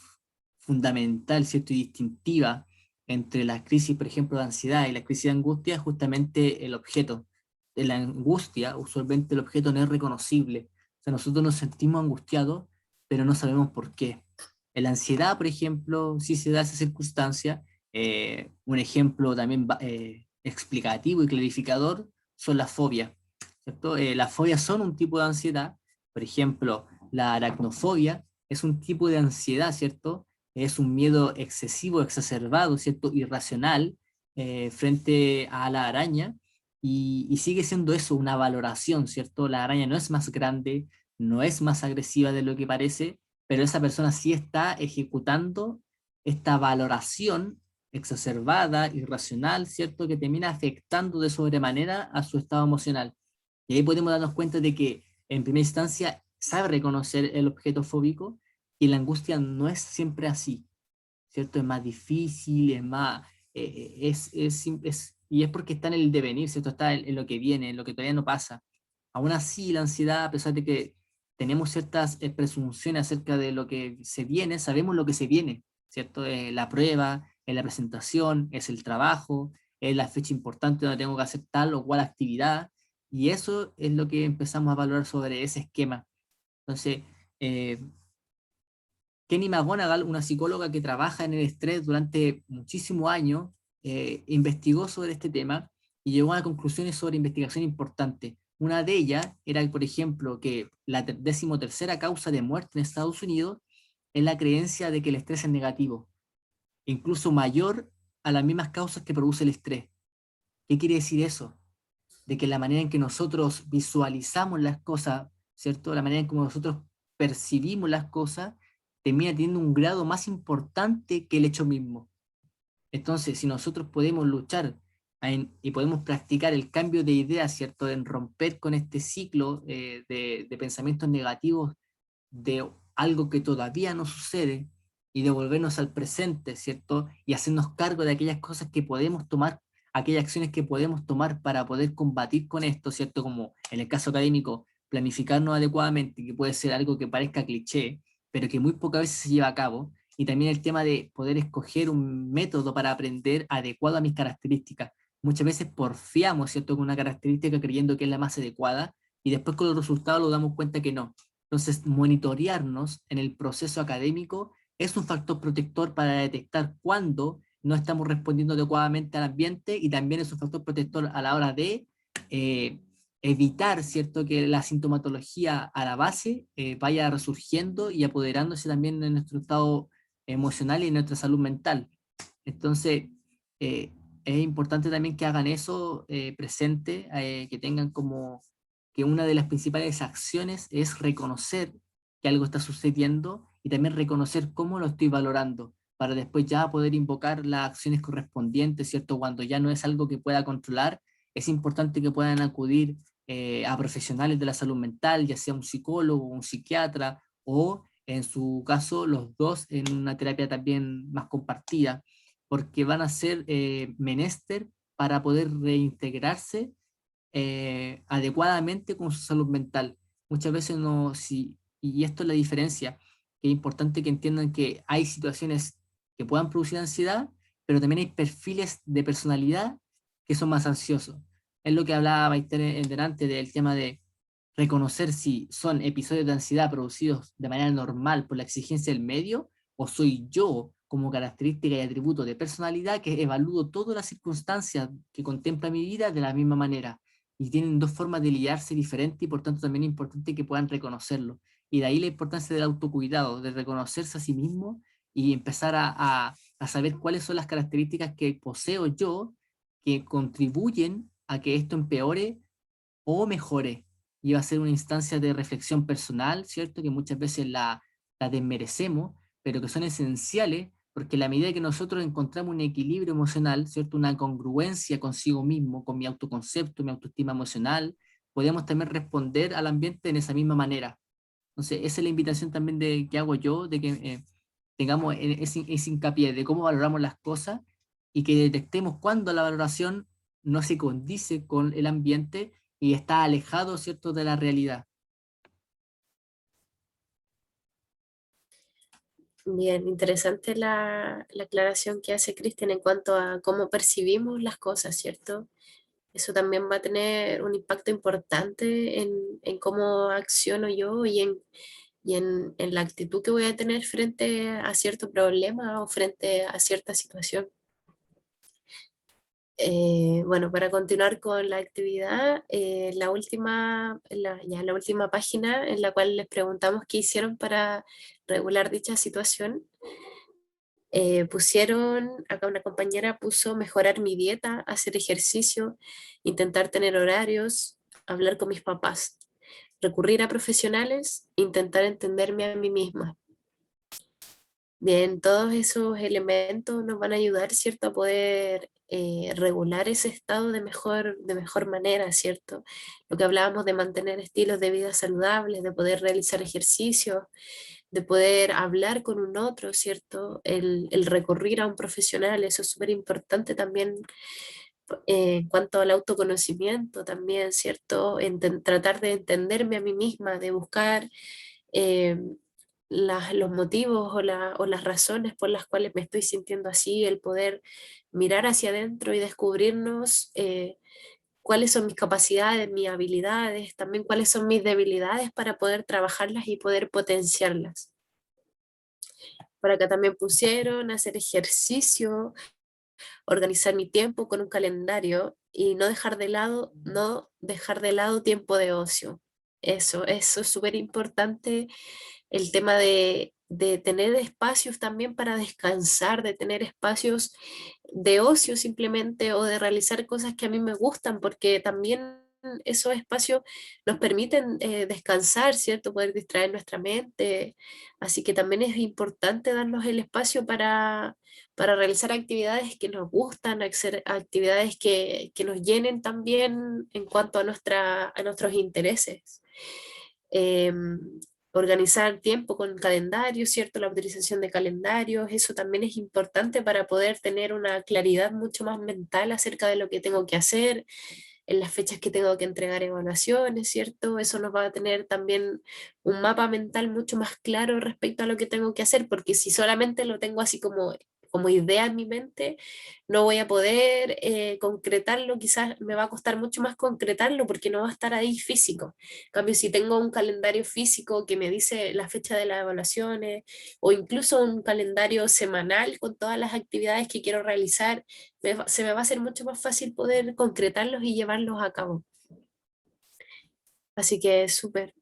S1: fundamental, ¿cierto? Y distintiva entre las crisis, por ejemplo, de ansiedad y la crisis de angustia es justamente el objeto. En la angustia, usualmente el objeto no es reconocible. O sea, nosotros nos sentimos angustiados, pero no sabemos por qué. En la ansiedad, por ejemplo, sí se da esa circunstancia. Un ejemplo también explicativo y clarificador son las fobias, ¿cierto? Las fobias son un tipo de ansiedad. Por ejemplo, la aracnofobia es un tipo de ansiedad, ¿cierto? Es un miedo excesivo, exacerbado, ¿cierto? Irracional frente a la araña y sigue siendo eso, una valoración, ¿cierto? La araña no es más grande, no es más agresiva de lo que parece, pero esa persona sí está ejecutando esta valoración exacerbada, irracional, ¿cierto? Que termina afectando de sobremanera a su estado emocional. Y ahí podemos darnos cuenta de que en primera instancia sabe reconocer el objeto fóbico y la angustia no es siempre así, ¿cierto? Es más difícil, es más, y es porque está en el devenir, ¿cierto? Está en lo que viene, en lo que todavía no pasa. Aún así, la ansiedad, a pesar de que tenemos ciertas presunciones acerca de lo que se viene, sabemos lo que se viene, ¿cierto? La prueba, es la presentación, es el trabajo, es la fecha importante donde tengo que hacer tal o cual actividad, y eso es lo que empezamos a valorar sobre ese esquema. Entonces, eh, Kenny McGonigal, una psicóloga que trabaja en el estrés durante muchísimos años, investigó sobre este tema y llegó a conclusiones sobre investigación importantes. Una de ellas era, por ejemplo, que la 13ª causa de muerte en Estados Unidos es la creencia de que el estrés es negativo, incluso mayor a las mismas causas que produce el estrés. ¿Qué quiere decir eso? De que la manera en que nosotros visualizamos las cosas, ¿cierto? La manera en que nosotros percibimos las cosas termina teniendo un grado más importante que el hecho mismo. Entonces, si nosotros podemos luchar y podemos practicar el cambio de ideas, ¿cierto? En romper con este ciclo de pensamientos negativos de algo que todavía no sucede y devolvernos al presente, ¿cierto? Y hacernos cargo de aquellas cosas que podemos tomar, aquellas acciones que podemos tomar para poder combatir con esto, ¿cierto? Como en el caso académico, planificarnos adecuadamente, que puede ser algo que parezca cliché, pero que muy pocas veces se lleva a cabo. Y también el tema de poder escoger un método para aprender adecuado a mis características. Muchas veces porfiamos, ¿cierto?, con una característica creyendo que es la más adecuada y después con los resultados nos damos cuenta que no. Entonces, monitorearnos en el proceso académico es un factor protector para detectar cuándo no estamos respondiendo adecuadamente al ambiente y también es un factor protector a la hora de eh, evitar, ¿cierto?, que la sintomatología a la base vaya resurgiendo y apoderándose también de nuestro estado emocional y en nuestra salud mental. Entonces, eh, es importante también que hagan eso presente, que tengan como que una de las principales acciones es reconocer que algo está sucediendo y también reconocer cómo lo estoy valorando para después ya poder invocar las acciones correspondientes, ¿cierto? Cuando ya no es algo que pueda controlar, es importante que puedan acudir a profesionales de la salud mental, ya sea un psicólogo, un psiquiatra o en su caso los dos en una terapia también más compartida, porque van a ser menester para poder reintegrarse adecuadamente con su salud mental. Muchas veces no, si, y esto es la diferencia, que es importante que entiendan que hay situaciones que puedan producir ansiedad, pero también hay perfiles de personalidad que son más ansiosos. Es lo que hablaba Maite en delante del tema de reconocer si son episodios de ansiedad producidos de manera normal por la exigencia del medio, o soy yo como característica y atributo de personalidad que evalúo todas las circunstancias que contempla mi vida de la misma manera. Y tienen dos formas de lidiarse diferentes y por tanto también es importante que puedan reconocerlo. Y de ahí la importancia del autocuidado, de reconocerse a sí mismo y empezar a saber cuáles son las características que poseo yo que contribuyen a que esto empeore o mejore. Y va a ser una instancia de reflexión personal, ¿cierto? Que muchas veces la desmerecemos, pero que son esenciales porque a la medida que nosotros encontramos un equilibrio emocional, ¿cierto? Una congruencia consigo mismo, con mi autoconcepto, mi autoestima emocional, podemos también responder al ambiente en esa misma manera. Entonces, esa es la invitación también que hago yo, de que tengamos ese hincapié de cómo valoramos las cosas y que detectemos cuando la valoración no se condice con el ambiente y está alejado, ¿cierto?, de la realidad.
S2: Bien, interesante la aclaración que hace Cristian en cuanto a cómo percibimos las cosas, ¿cierto? Eso también va a tener un impacto importante en cómo acciono yo y en la actitud que voy a tener frente a cierto problema o frente a cierta situación. Bueno, para continuar con la actividad, la última página en la cual les preguntamos qué hicieron para regular dicha situación, acá una compañera puso mejorar mi dieta, hacer ejercicio, intentar tener horarios, hablar con mis papás, recurrir a profesionales, intentar entenderme a mí misma. Bien, todos esos elementos nos van a ayudar, ¿cierto?, a poder regular ese estado de mejor manera, ¿cierto? Lo que hablábamos de mantener estilos de vida saludables, de poder realizar ejercicios, de poder hablar con un otro, ¿cierto? El recurrir a un profesional, eso es súper importante también en cuanto al autoconocimiento también, ¿cierto? Tratar de entenderme a mí misma, de buscar eh, los motivos o las razones por las cuales me estoy sintiendo así, el poder mirar hacia adentro y descubrirnos cuáles son mis capacidades, mis habilidades, también cuáles son mis debilidades para poder trabajarlas y poder potenciarlas. Por acá también pusieron hacer ejercicio, organizar mi tiempo con un calendario y no dejar de lado tiempo de ocio. Eso es súper importante, el tema de tener espacios también para descansar, de tener espacios de ocio simplemente o de realizar cosas que a mí me gustan, porque también esos espacios nos permiten descansar, ¿cierto? Poder distraer nuestra mente. Así que también es importante darnos el espacio para realizar actividades que nos gustan, hacer actividades que nos llenen también en cuanto a nuestros intereses. Em, Organizar tiempo con calendarios, ¿cierto? La utilización de calendarios, eso también es importante para poder tener una claridad mucho más mental acerca de lo que tengo que hacer, en las fechas que tengo que entregar evaluaciones, ¿cierto? Eso nos va a tener también un mapa mental mucho más claro respecto a lo que tengo que hacer, porque si solamente lo tengo así como idea en mi mente, no voy a poder concretarlo, quizás me va a costar mucho más concretarlo porque no va a estar ahí físico. En cambio, si tengo un calendario físico que me dice la fecha de las evaluaciones o incluso un calendario semanal con todas las actividades que quiero realizar, se me va a hacer mucho más fácil poder concretarlos y llevarlos a cabo. Así que es súper.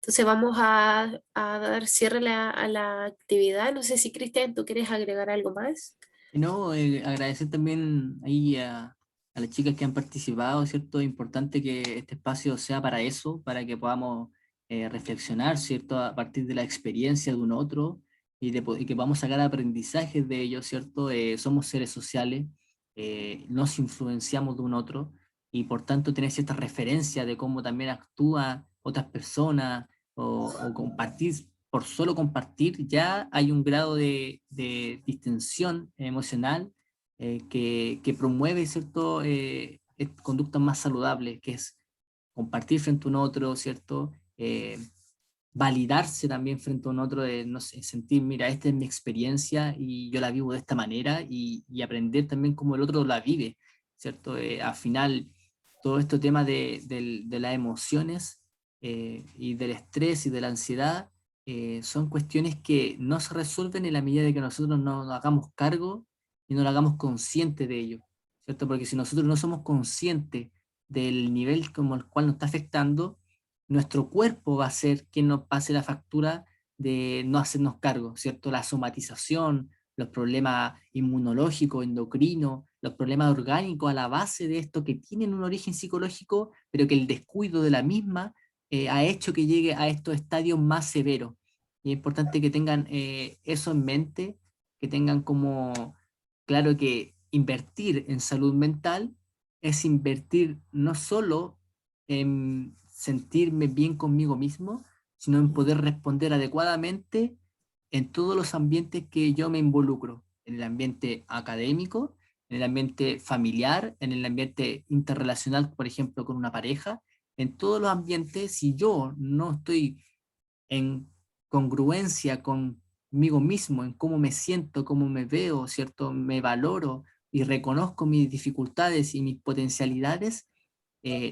S2: Entonces vamos a dar cierre a la actividad. No sé si Cristian, tú quieres agregar algo más.
S1: Y no, agradecer también ahí a las chicas que han participado, ¿cierto? Es importante que este espacio sea para eso, para que podamos reflexionar, ¿cierto? A partir de la experiencia de un otro y que podamos sacar aprendizajes de ellos, ¿cierto? Somos seres sociales, nos influenciamos de un otro y por tanto tener cierta referencia de cómo también actúan otras personas o compartir por solo compartir ya hay un grado de distensión emocional que promueve cierto conductas más saludables, que es compartir frente a un otro, ¿cierto? validarse también frente a un otro, de no sé, sentir, mira, esta es mi experiencia y yo la vivo de esta manera y aprender también cómo el otro la vive, ¿cierto? Al final, todo este tema de las emociones y del estrés y de la ansiedad son cuestiones que no se resuelven en la medida de que nosotros no nos hagamos cargo y no lo hagamos consciente de ello, ¿cierto? Porque si nosotros no somos conscientes del nivel como el cual nos está afectando, nuestro cuerpo va a ser quien nos pase la factura de no hacernos cargo, ¿cierto? La somatización, los problemas inmunológicos, endocrinos, los problemas orgánicos a la base de esto que tienen un origen psicológico, pero que el descuido de la misma ha hecho que llegue a estos estadios más severos. Y es importante que tengan eso en mente, que tengan como claro que invertir en salud mental es invertir no solo en sentirme bien conmigo mismo, sino en poder responder adecuadamente en todos los ambientes que yo me involucro, en el ambiente académico, en el ambiente familiar, en el ambiente interrelacional, por ejemplo, con una pareja, en todos los ambientes, si yo no estoy en congruencia conmigo mismo, en cómo me siento, cómo me veo, ¿cierto? Me valoro y reconozco mis dificultades y mis potencialidades,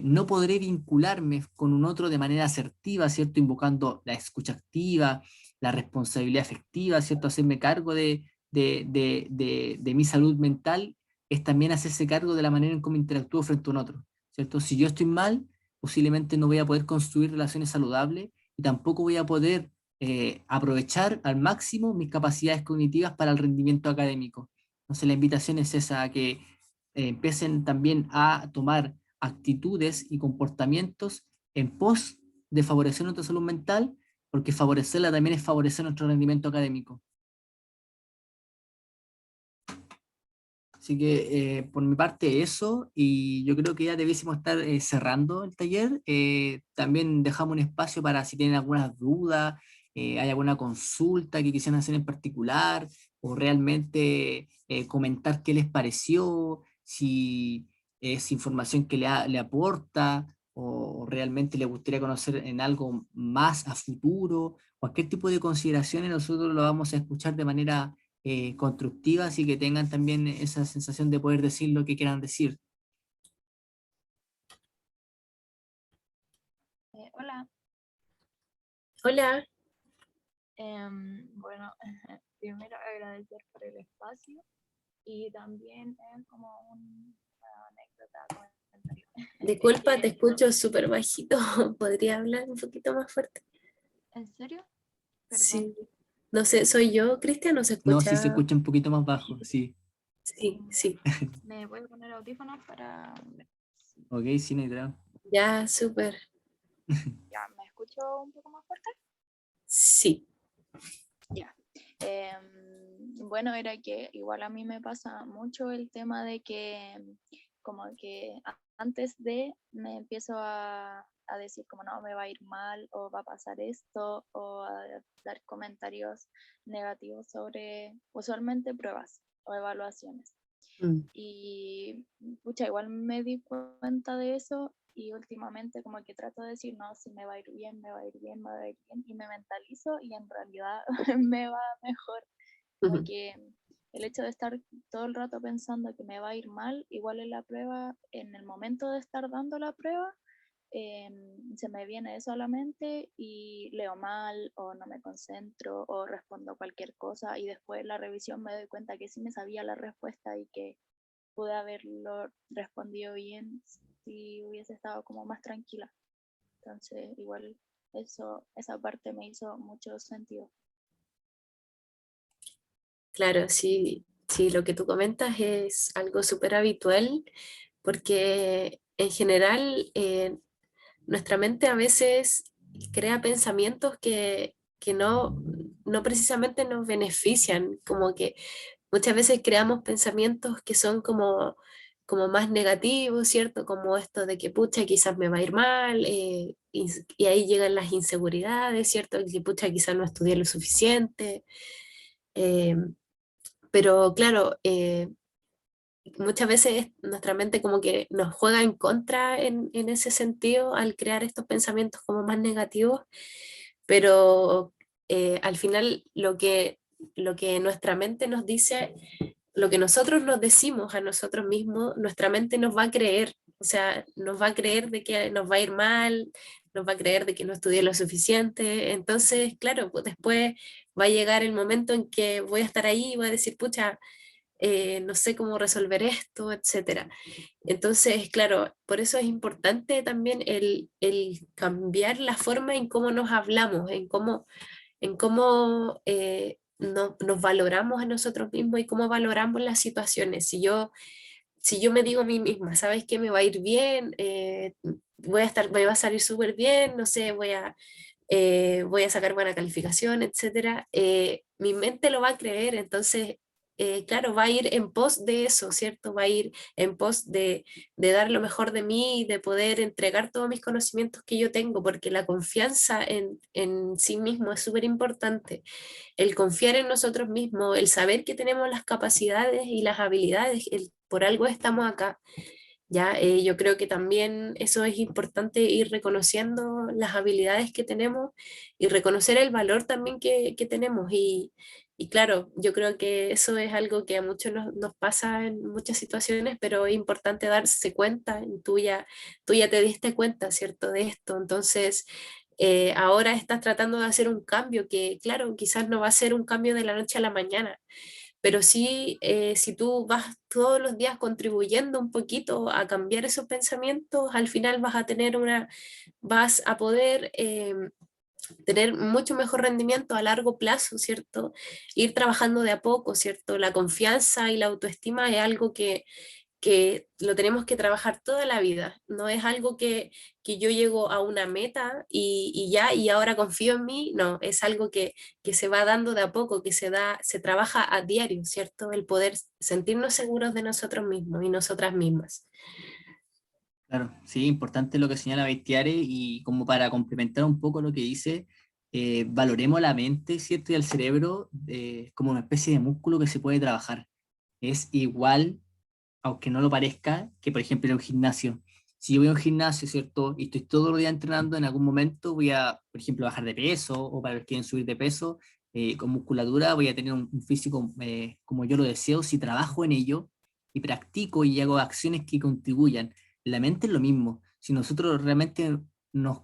S1: no podré vincularme con un otro de manera asertiva, ¿cierto? Invocando la escucha activa, la responsabilidad afectiva, ¿cierto? Hacerme cargo de mi salud mental es también hacerse cargo de la manera en cómo interactúo frente a un otro, ¿cierto? Si yo estoy mal, posiblemente no voy a poder construir relaciones saludables y tampoco voy a poder aprovechar al máximo mis capacidades cognitivas para el rendimiento académico. Entonces la invitación es esa, a que empiecen también a tomar actitudes y comportamientos en pos de favorecer nuestra salud mental, porque favorecerla también es favorecer nuestro rendimiento académico. Así que por mi parte eso, y yo creo que ya debiésemos estar cerrando el taller. También dejamos un espacio para si tienen algunas dudas, hay alguna consulta que quisieran hacer en particular, o realmente comentar qué les pareció, si es información que le aporta, o realmente le gustaría conocer en algo más a futuro. Cualquier tipo de consideraciones nosotros lo vamos a escuchar de manera constructivas y que tengan también esa sensación de poder decir lo que quieran decir.
S3: Hola.
S2: Hola.
S3: Bueno, primero agradecer por el espacio y también es como una anécdota, comentario.
S2: Disculpa, te
S3: Que,
S2: escucho súper bajito. ¿Podría hablar un poquito más fuerte?
S3: ¿en serio? Perdón.
S2: Sí. No sé, ¿soy yo, Cristian? ¿No se
S1: No, sí se
S2: escucha?
S1: escucha un poquito más bajo, sí.
S2: Sí, sí.
S3: Me voy a poner audífonos para ver.
S1: Ok, sí, no hay drama.
S2: Ya, súper.
S3: Ya, ¿me escucho un poco más fuerte?
S2: Sí.
S3: Ya. Bueno, era que igual a mí me pasa mucho el tema de que como que antes de me empiezo a decir como no, me va a ir mal o va a pasar esto o a dar comentarios negativos sobre usualmente pruebas o evaluaciones.
S2: Mm.
S3: Y pucha, igual me di cuenta de eso y últimamente como que trato de decir, no, si me va a ir bien, me va a ir bien, me va a ir bien, y me mentalizo y en realidad me va mejor. Como que el hecho de estar todo el rato pensando que me va a ir mal, igual en la prueba, en el momento de estar dando la prueba, se me viene eso a la mente y leo mal o no me concentro o respondo cualquier cosa y después en la revisión me doy cuenta que sí me sabía la respuesta y que pude haberlo respondido bien si hubiese estado como más tranquila. Entonces, igual esa parte me hizo mucho sentido.
S2: Claro, sí, sí, lo que tú comentas es algo súper habitual porque en general nuestra mente a veces crea pensamientos que no precisamente nos benefician, como que muchas veces creamos pensamientos que son como más negativos, ¿cierto? Como esto de que, pucha, quizás me va a ir mal, y ahí llegan las inseguridades, ¿cierto? Que, pucha, quizás no estudié lo suficiente. eh, pero claro, muchas veces nuestra mente como que nos juega en contra en ese sentido al crear estos pensamientos como más negativos, pero al final lo que nuestra mente nos dice, lo que nosotros nos decimos a nosotros mismos, nuestra mente nos va a creer, o sea, nos va a creer de que nos va a ir mal, nos va a creer de que no estudié lo suficiente, entonces, claro, pues después va a llegar el momento en que voy a estar ahí y voy a decir, pucha, no sé cómo resolver esto, etcétera. Entonces, claro, por eso es importante también el cambiar la forma en cómo nos hablamos, en cómo nos valoramos a nosotros mismos y cómo valoramos las situaciones. Si yo me digo a mí misma, ¿sabes qué? Me va a ir bien, me va a salir súper bien, no sé, voy a sacar buena calificación, etcétera, mi mente lo va a creer, entonces, claro, va a ir en pos de eso, ¿cierto? Va a ir en pos de dar lo mejor de mí, de poder entregar todos mis conocimientos que yo tengo, porque la confianza en sí mismo es súper importante. El confiar en nosotros mismos, el saber que tenemos las capacidades y las habilidades, por algo estamos acá. Ya, yo creo que también eso es importante, ir reconociendo las habilidades que tenemos y reconocer el valor también que tenemos. Y claro, yo creo que eso es algo que a muchos nos pasa en muchas situaciones, pero es importante darse cuenta, y tú ya te diste cuenta, ¿cierto?, de esto. Entonces, ahora estás tratando de hacer un cambio que, claro, quizás no va a ser un cambio de la noche a la mañana, pero sí, si tú vas todos los días contribuyendo un poquito a cambiar esos pensamientos, al final vas a poder tener mucho mejor rendimiento a largo plazo, ¿cierto? Ir trabajando de a poco, ¿cierto? La confianza y la autoestima es algo que lo tenemos que trabajar toda la vida. No es algo que yo llego a una meta y ya, y ahora confío en mí. No, es algo que se va dando de a poco, se trabaja a diario, ¿cierto? El poder sentirnos seguros de nosotros mismos y nosotras mismas.
S1: Claro, sí, importante lo que señala Baitiare y como para complementar un poco lo que dice, valoremos la mente, ¿cierto? Y el cerebro como una especie de músculo que se puede trabajar. Es igual, aunque no lo parezca, que por ejemplo en un gimnasio. Si yo voy a un gimnasio, ¿cierto? Y estoy todo el día entrenando, en algún momento voy a, por ejemplo, bajar de peso o para los que quieren subir de peso, con musculatura voy a tener un físico como yo lo deseo si trabajo en ello y practico y hago acciones que contribuyan. La mente es lo mismo. Si nosotros realmente nos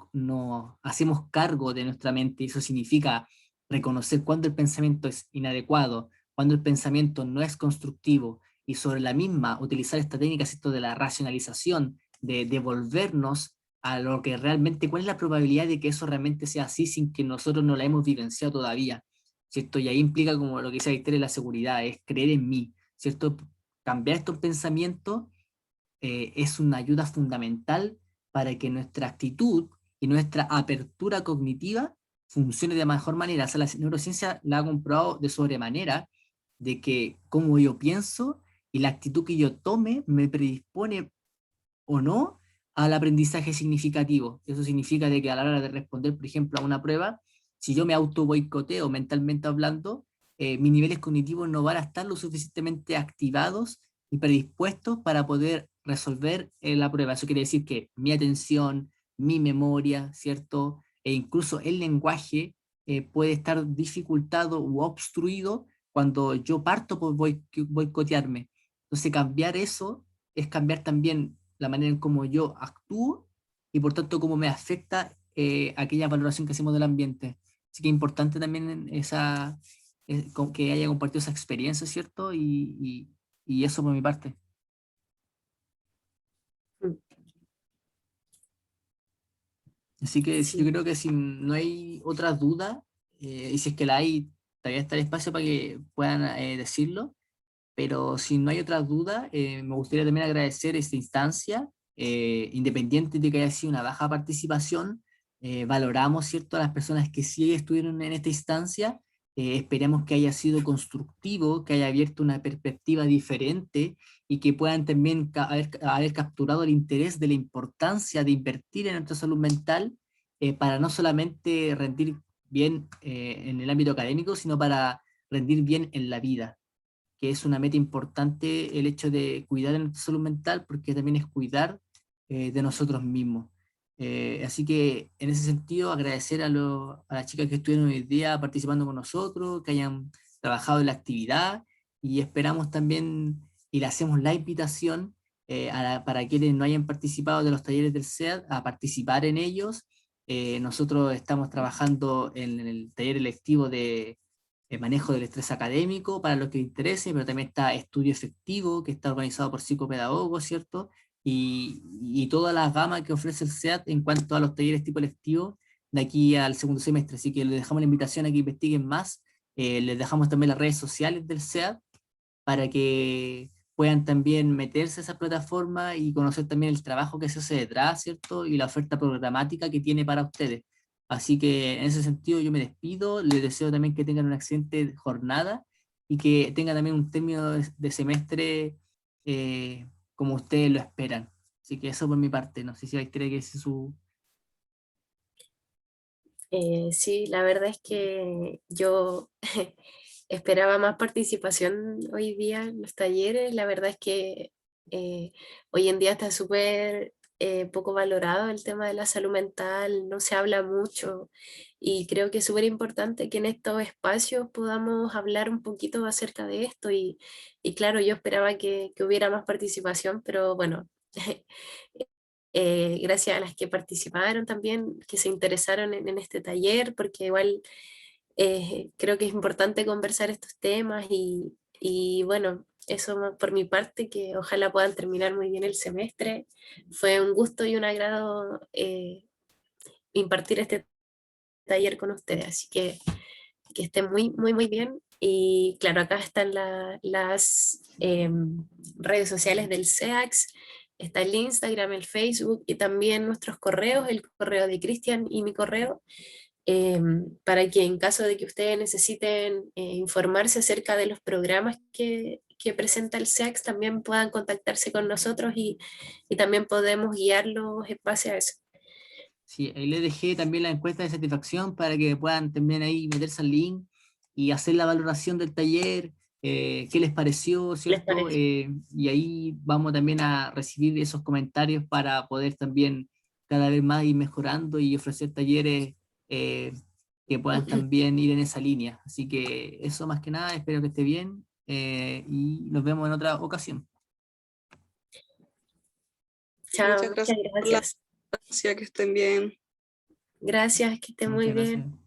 S1: hacemos cargo de nuestra mente, eso significa reconocer cuando el pensamiento es inadecuado, cuando el pensamiento no es constructivo, y sobre la misma utilizar esta técnica, ¿cierto?, de la racionalización, de devolvernos a lo que realmente, cuál es la probabilidad de que eso realmente sea así sin que nosotros no la hemos vivenciado todavía, ¿cierto? Y ahí implica, como lo que dice Victoria, la seguridad, es creer en mí, ¿cierto? Cambiar estos pensamientos es una ayuda fundamental para que nuestra actitud y nuestra apertura cognitiva funcione de mejor manera. O sea, la neurociencia la ha comprobado de sobremanera de que cómo yo pienso y la actitud que yo tome me predispone o no al aprendizaje significativo. Eso significa de que a la hora de responder, por ejemplo, a una prueba, si yo me auto boicoteo mentalmente hablando, mis niveles cognitivos no van a estar lo suficientemente activados y predispuestos para poder resolver la prueba. Eso quiere decir que mi atención, mi memoria, ¿cierto? E incluso el lenguaje puede estar dificultado u obstruido cuando yo parto por boicotearme. Entonces, cambiar eso es cambiar también la manera en cómo yo actúo y por tanto cómo me afecta aquella valoración que hacemos del ambiente. Así que es importante también que haya compartido esa experiencia, ¿cierto? Y eso por mi parte. Así que yo
S2: Sí.
S1: creo que si no hay otra duda, y si es que la hay, todavía está el espacio para que puedan decirlo. Pero si no hay otra duda, me gustaría también agradecer esta instancia, independiente de que haya sido una baja participación, valoramos, ¿cierto?, a las personas que sí estuvieron en esta instancia, esperemos que haya sido constructivo, que haya abierto una perspectiva diferente y que puedan también haber capturado el interés de la importancia de invertir en nuestra salud mental, para no solamente rendir bien en el ámbito académico, sino para rendir bien en la vida, que es una meta importante el hecho de cuidar de nuestra salud mental, porque también es cuidar de nosotros mismos. Así que en ese sentido agradecer a las chicas que estuvieron hoy día participando con nosotros, que hayan trabajado en la actividad y esperamos también y le hacemos la invitación para quienes no hayan participado de los talleres del SEAD a participar en ellos. Nosotros estamos trabajando en el taller electivo de manejo del estrés académico para los que les interese, pero también está estudio efectivo que está organizado por psicopedagogos, ¿cierto? Y toda la gama que ofrece el SEAT en cuanto a los talleres tipo electivo de aquí al segundo semestre. Así que les dejamos la invitación a que investiguen más. Les dejamos también las redes sociales del SEAT para que puedan también meterse a esa plataforma y conocer también el trabajo que se hace detrás, ¿cierto? Y la oferta programática que tiene para ustedes. Así que en ese sentido yo me despido, les deseo también que tengan una excelente jornada y que tengan también un término de semestre como ustedes lo esperan. Así que eso por mi parte, no sé si hay cree que ese es su...
S2: Sí, la verdad es que yo esperaba más participación hoy día en los talleres. La verdad es que hoy en día está súper poco valorado el tema de la salud mental, no se habla mucho y creo que es súper importante que en estos espacios podamos hablar un poquito acerca de esto y claro, yo esperaba que hubiera más participación, pero bueno. Gracias a las que participaron también, que se interesaron en este taller, porque igual creo que es importante conversar estos temas y bueno, eso por mi parte, que ojalá puedan terminar muy bien el semestre. Fue un gusto y un agrado impartir este taller con ustedes, así que estén muy, muy, muy bien. Y claro, acá están las redes sociales del SEAX, está el Instagram, el Facebook y también nuestros correos, el correo de Cristian y mi correo, para que en caso de que ustedes necesiten informarse acerca de los programas que presenta el SEAX, también puedan contactarse con nosotros y también podemos guiarlos en base a eso.
S1: Sí, ahí les dejé también la encuesta de satisfacción para que puedan también ahí meterse al link y hacer la valoración del taller, qué les pareció,
S2: ¿Les
S1: ¿cierto?
S2: parece?
S1: Y ahí vamos también a recibir esos comentarios para poder también cada vez más ir mejorando y ofrecer talleres eh, que puedan también ir en esa línea. Así que eso más que nada, espero que esté bien y nos vemos en otra ocasión.
S2: Chao,
S4: Muchas
S2: muchas
S4: gracias por la
S2: gracias.
S4: gracia, que estén bien.
S2: Gracias, que estén muy
S1: Muchas
S2: bien.
S1: gracias.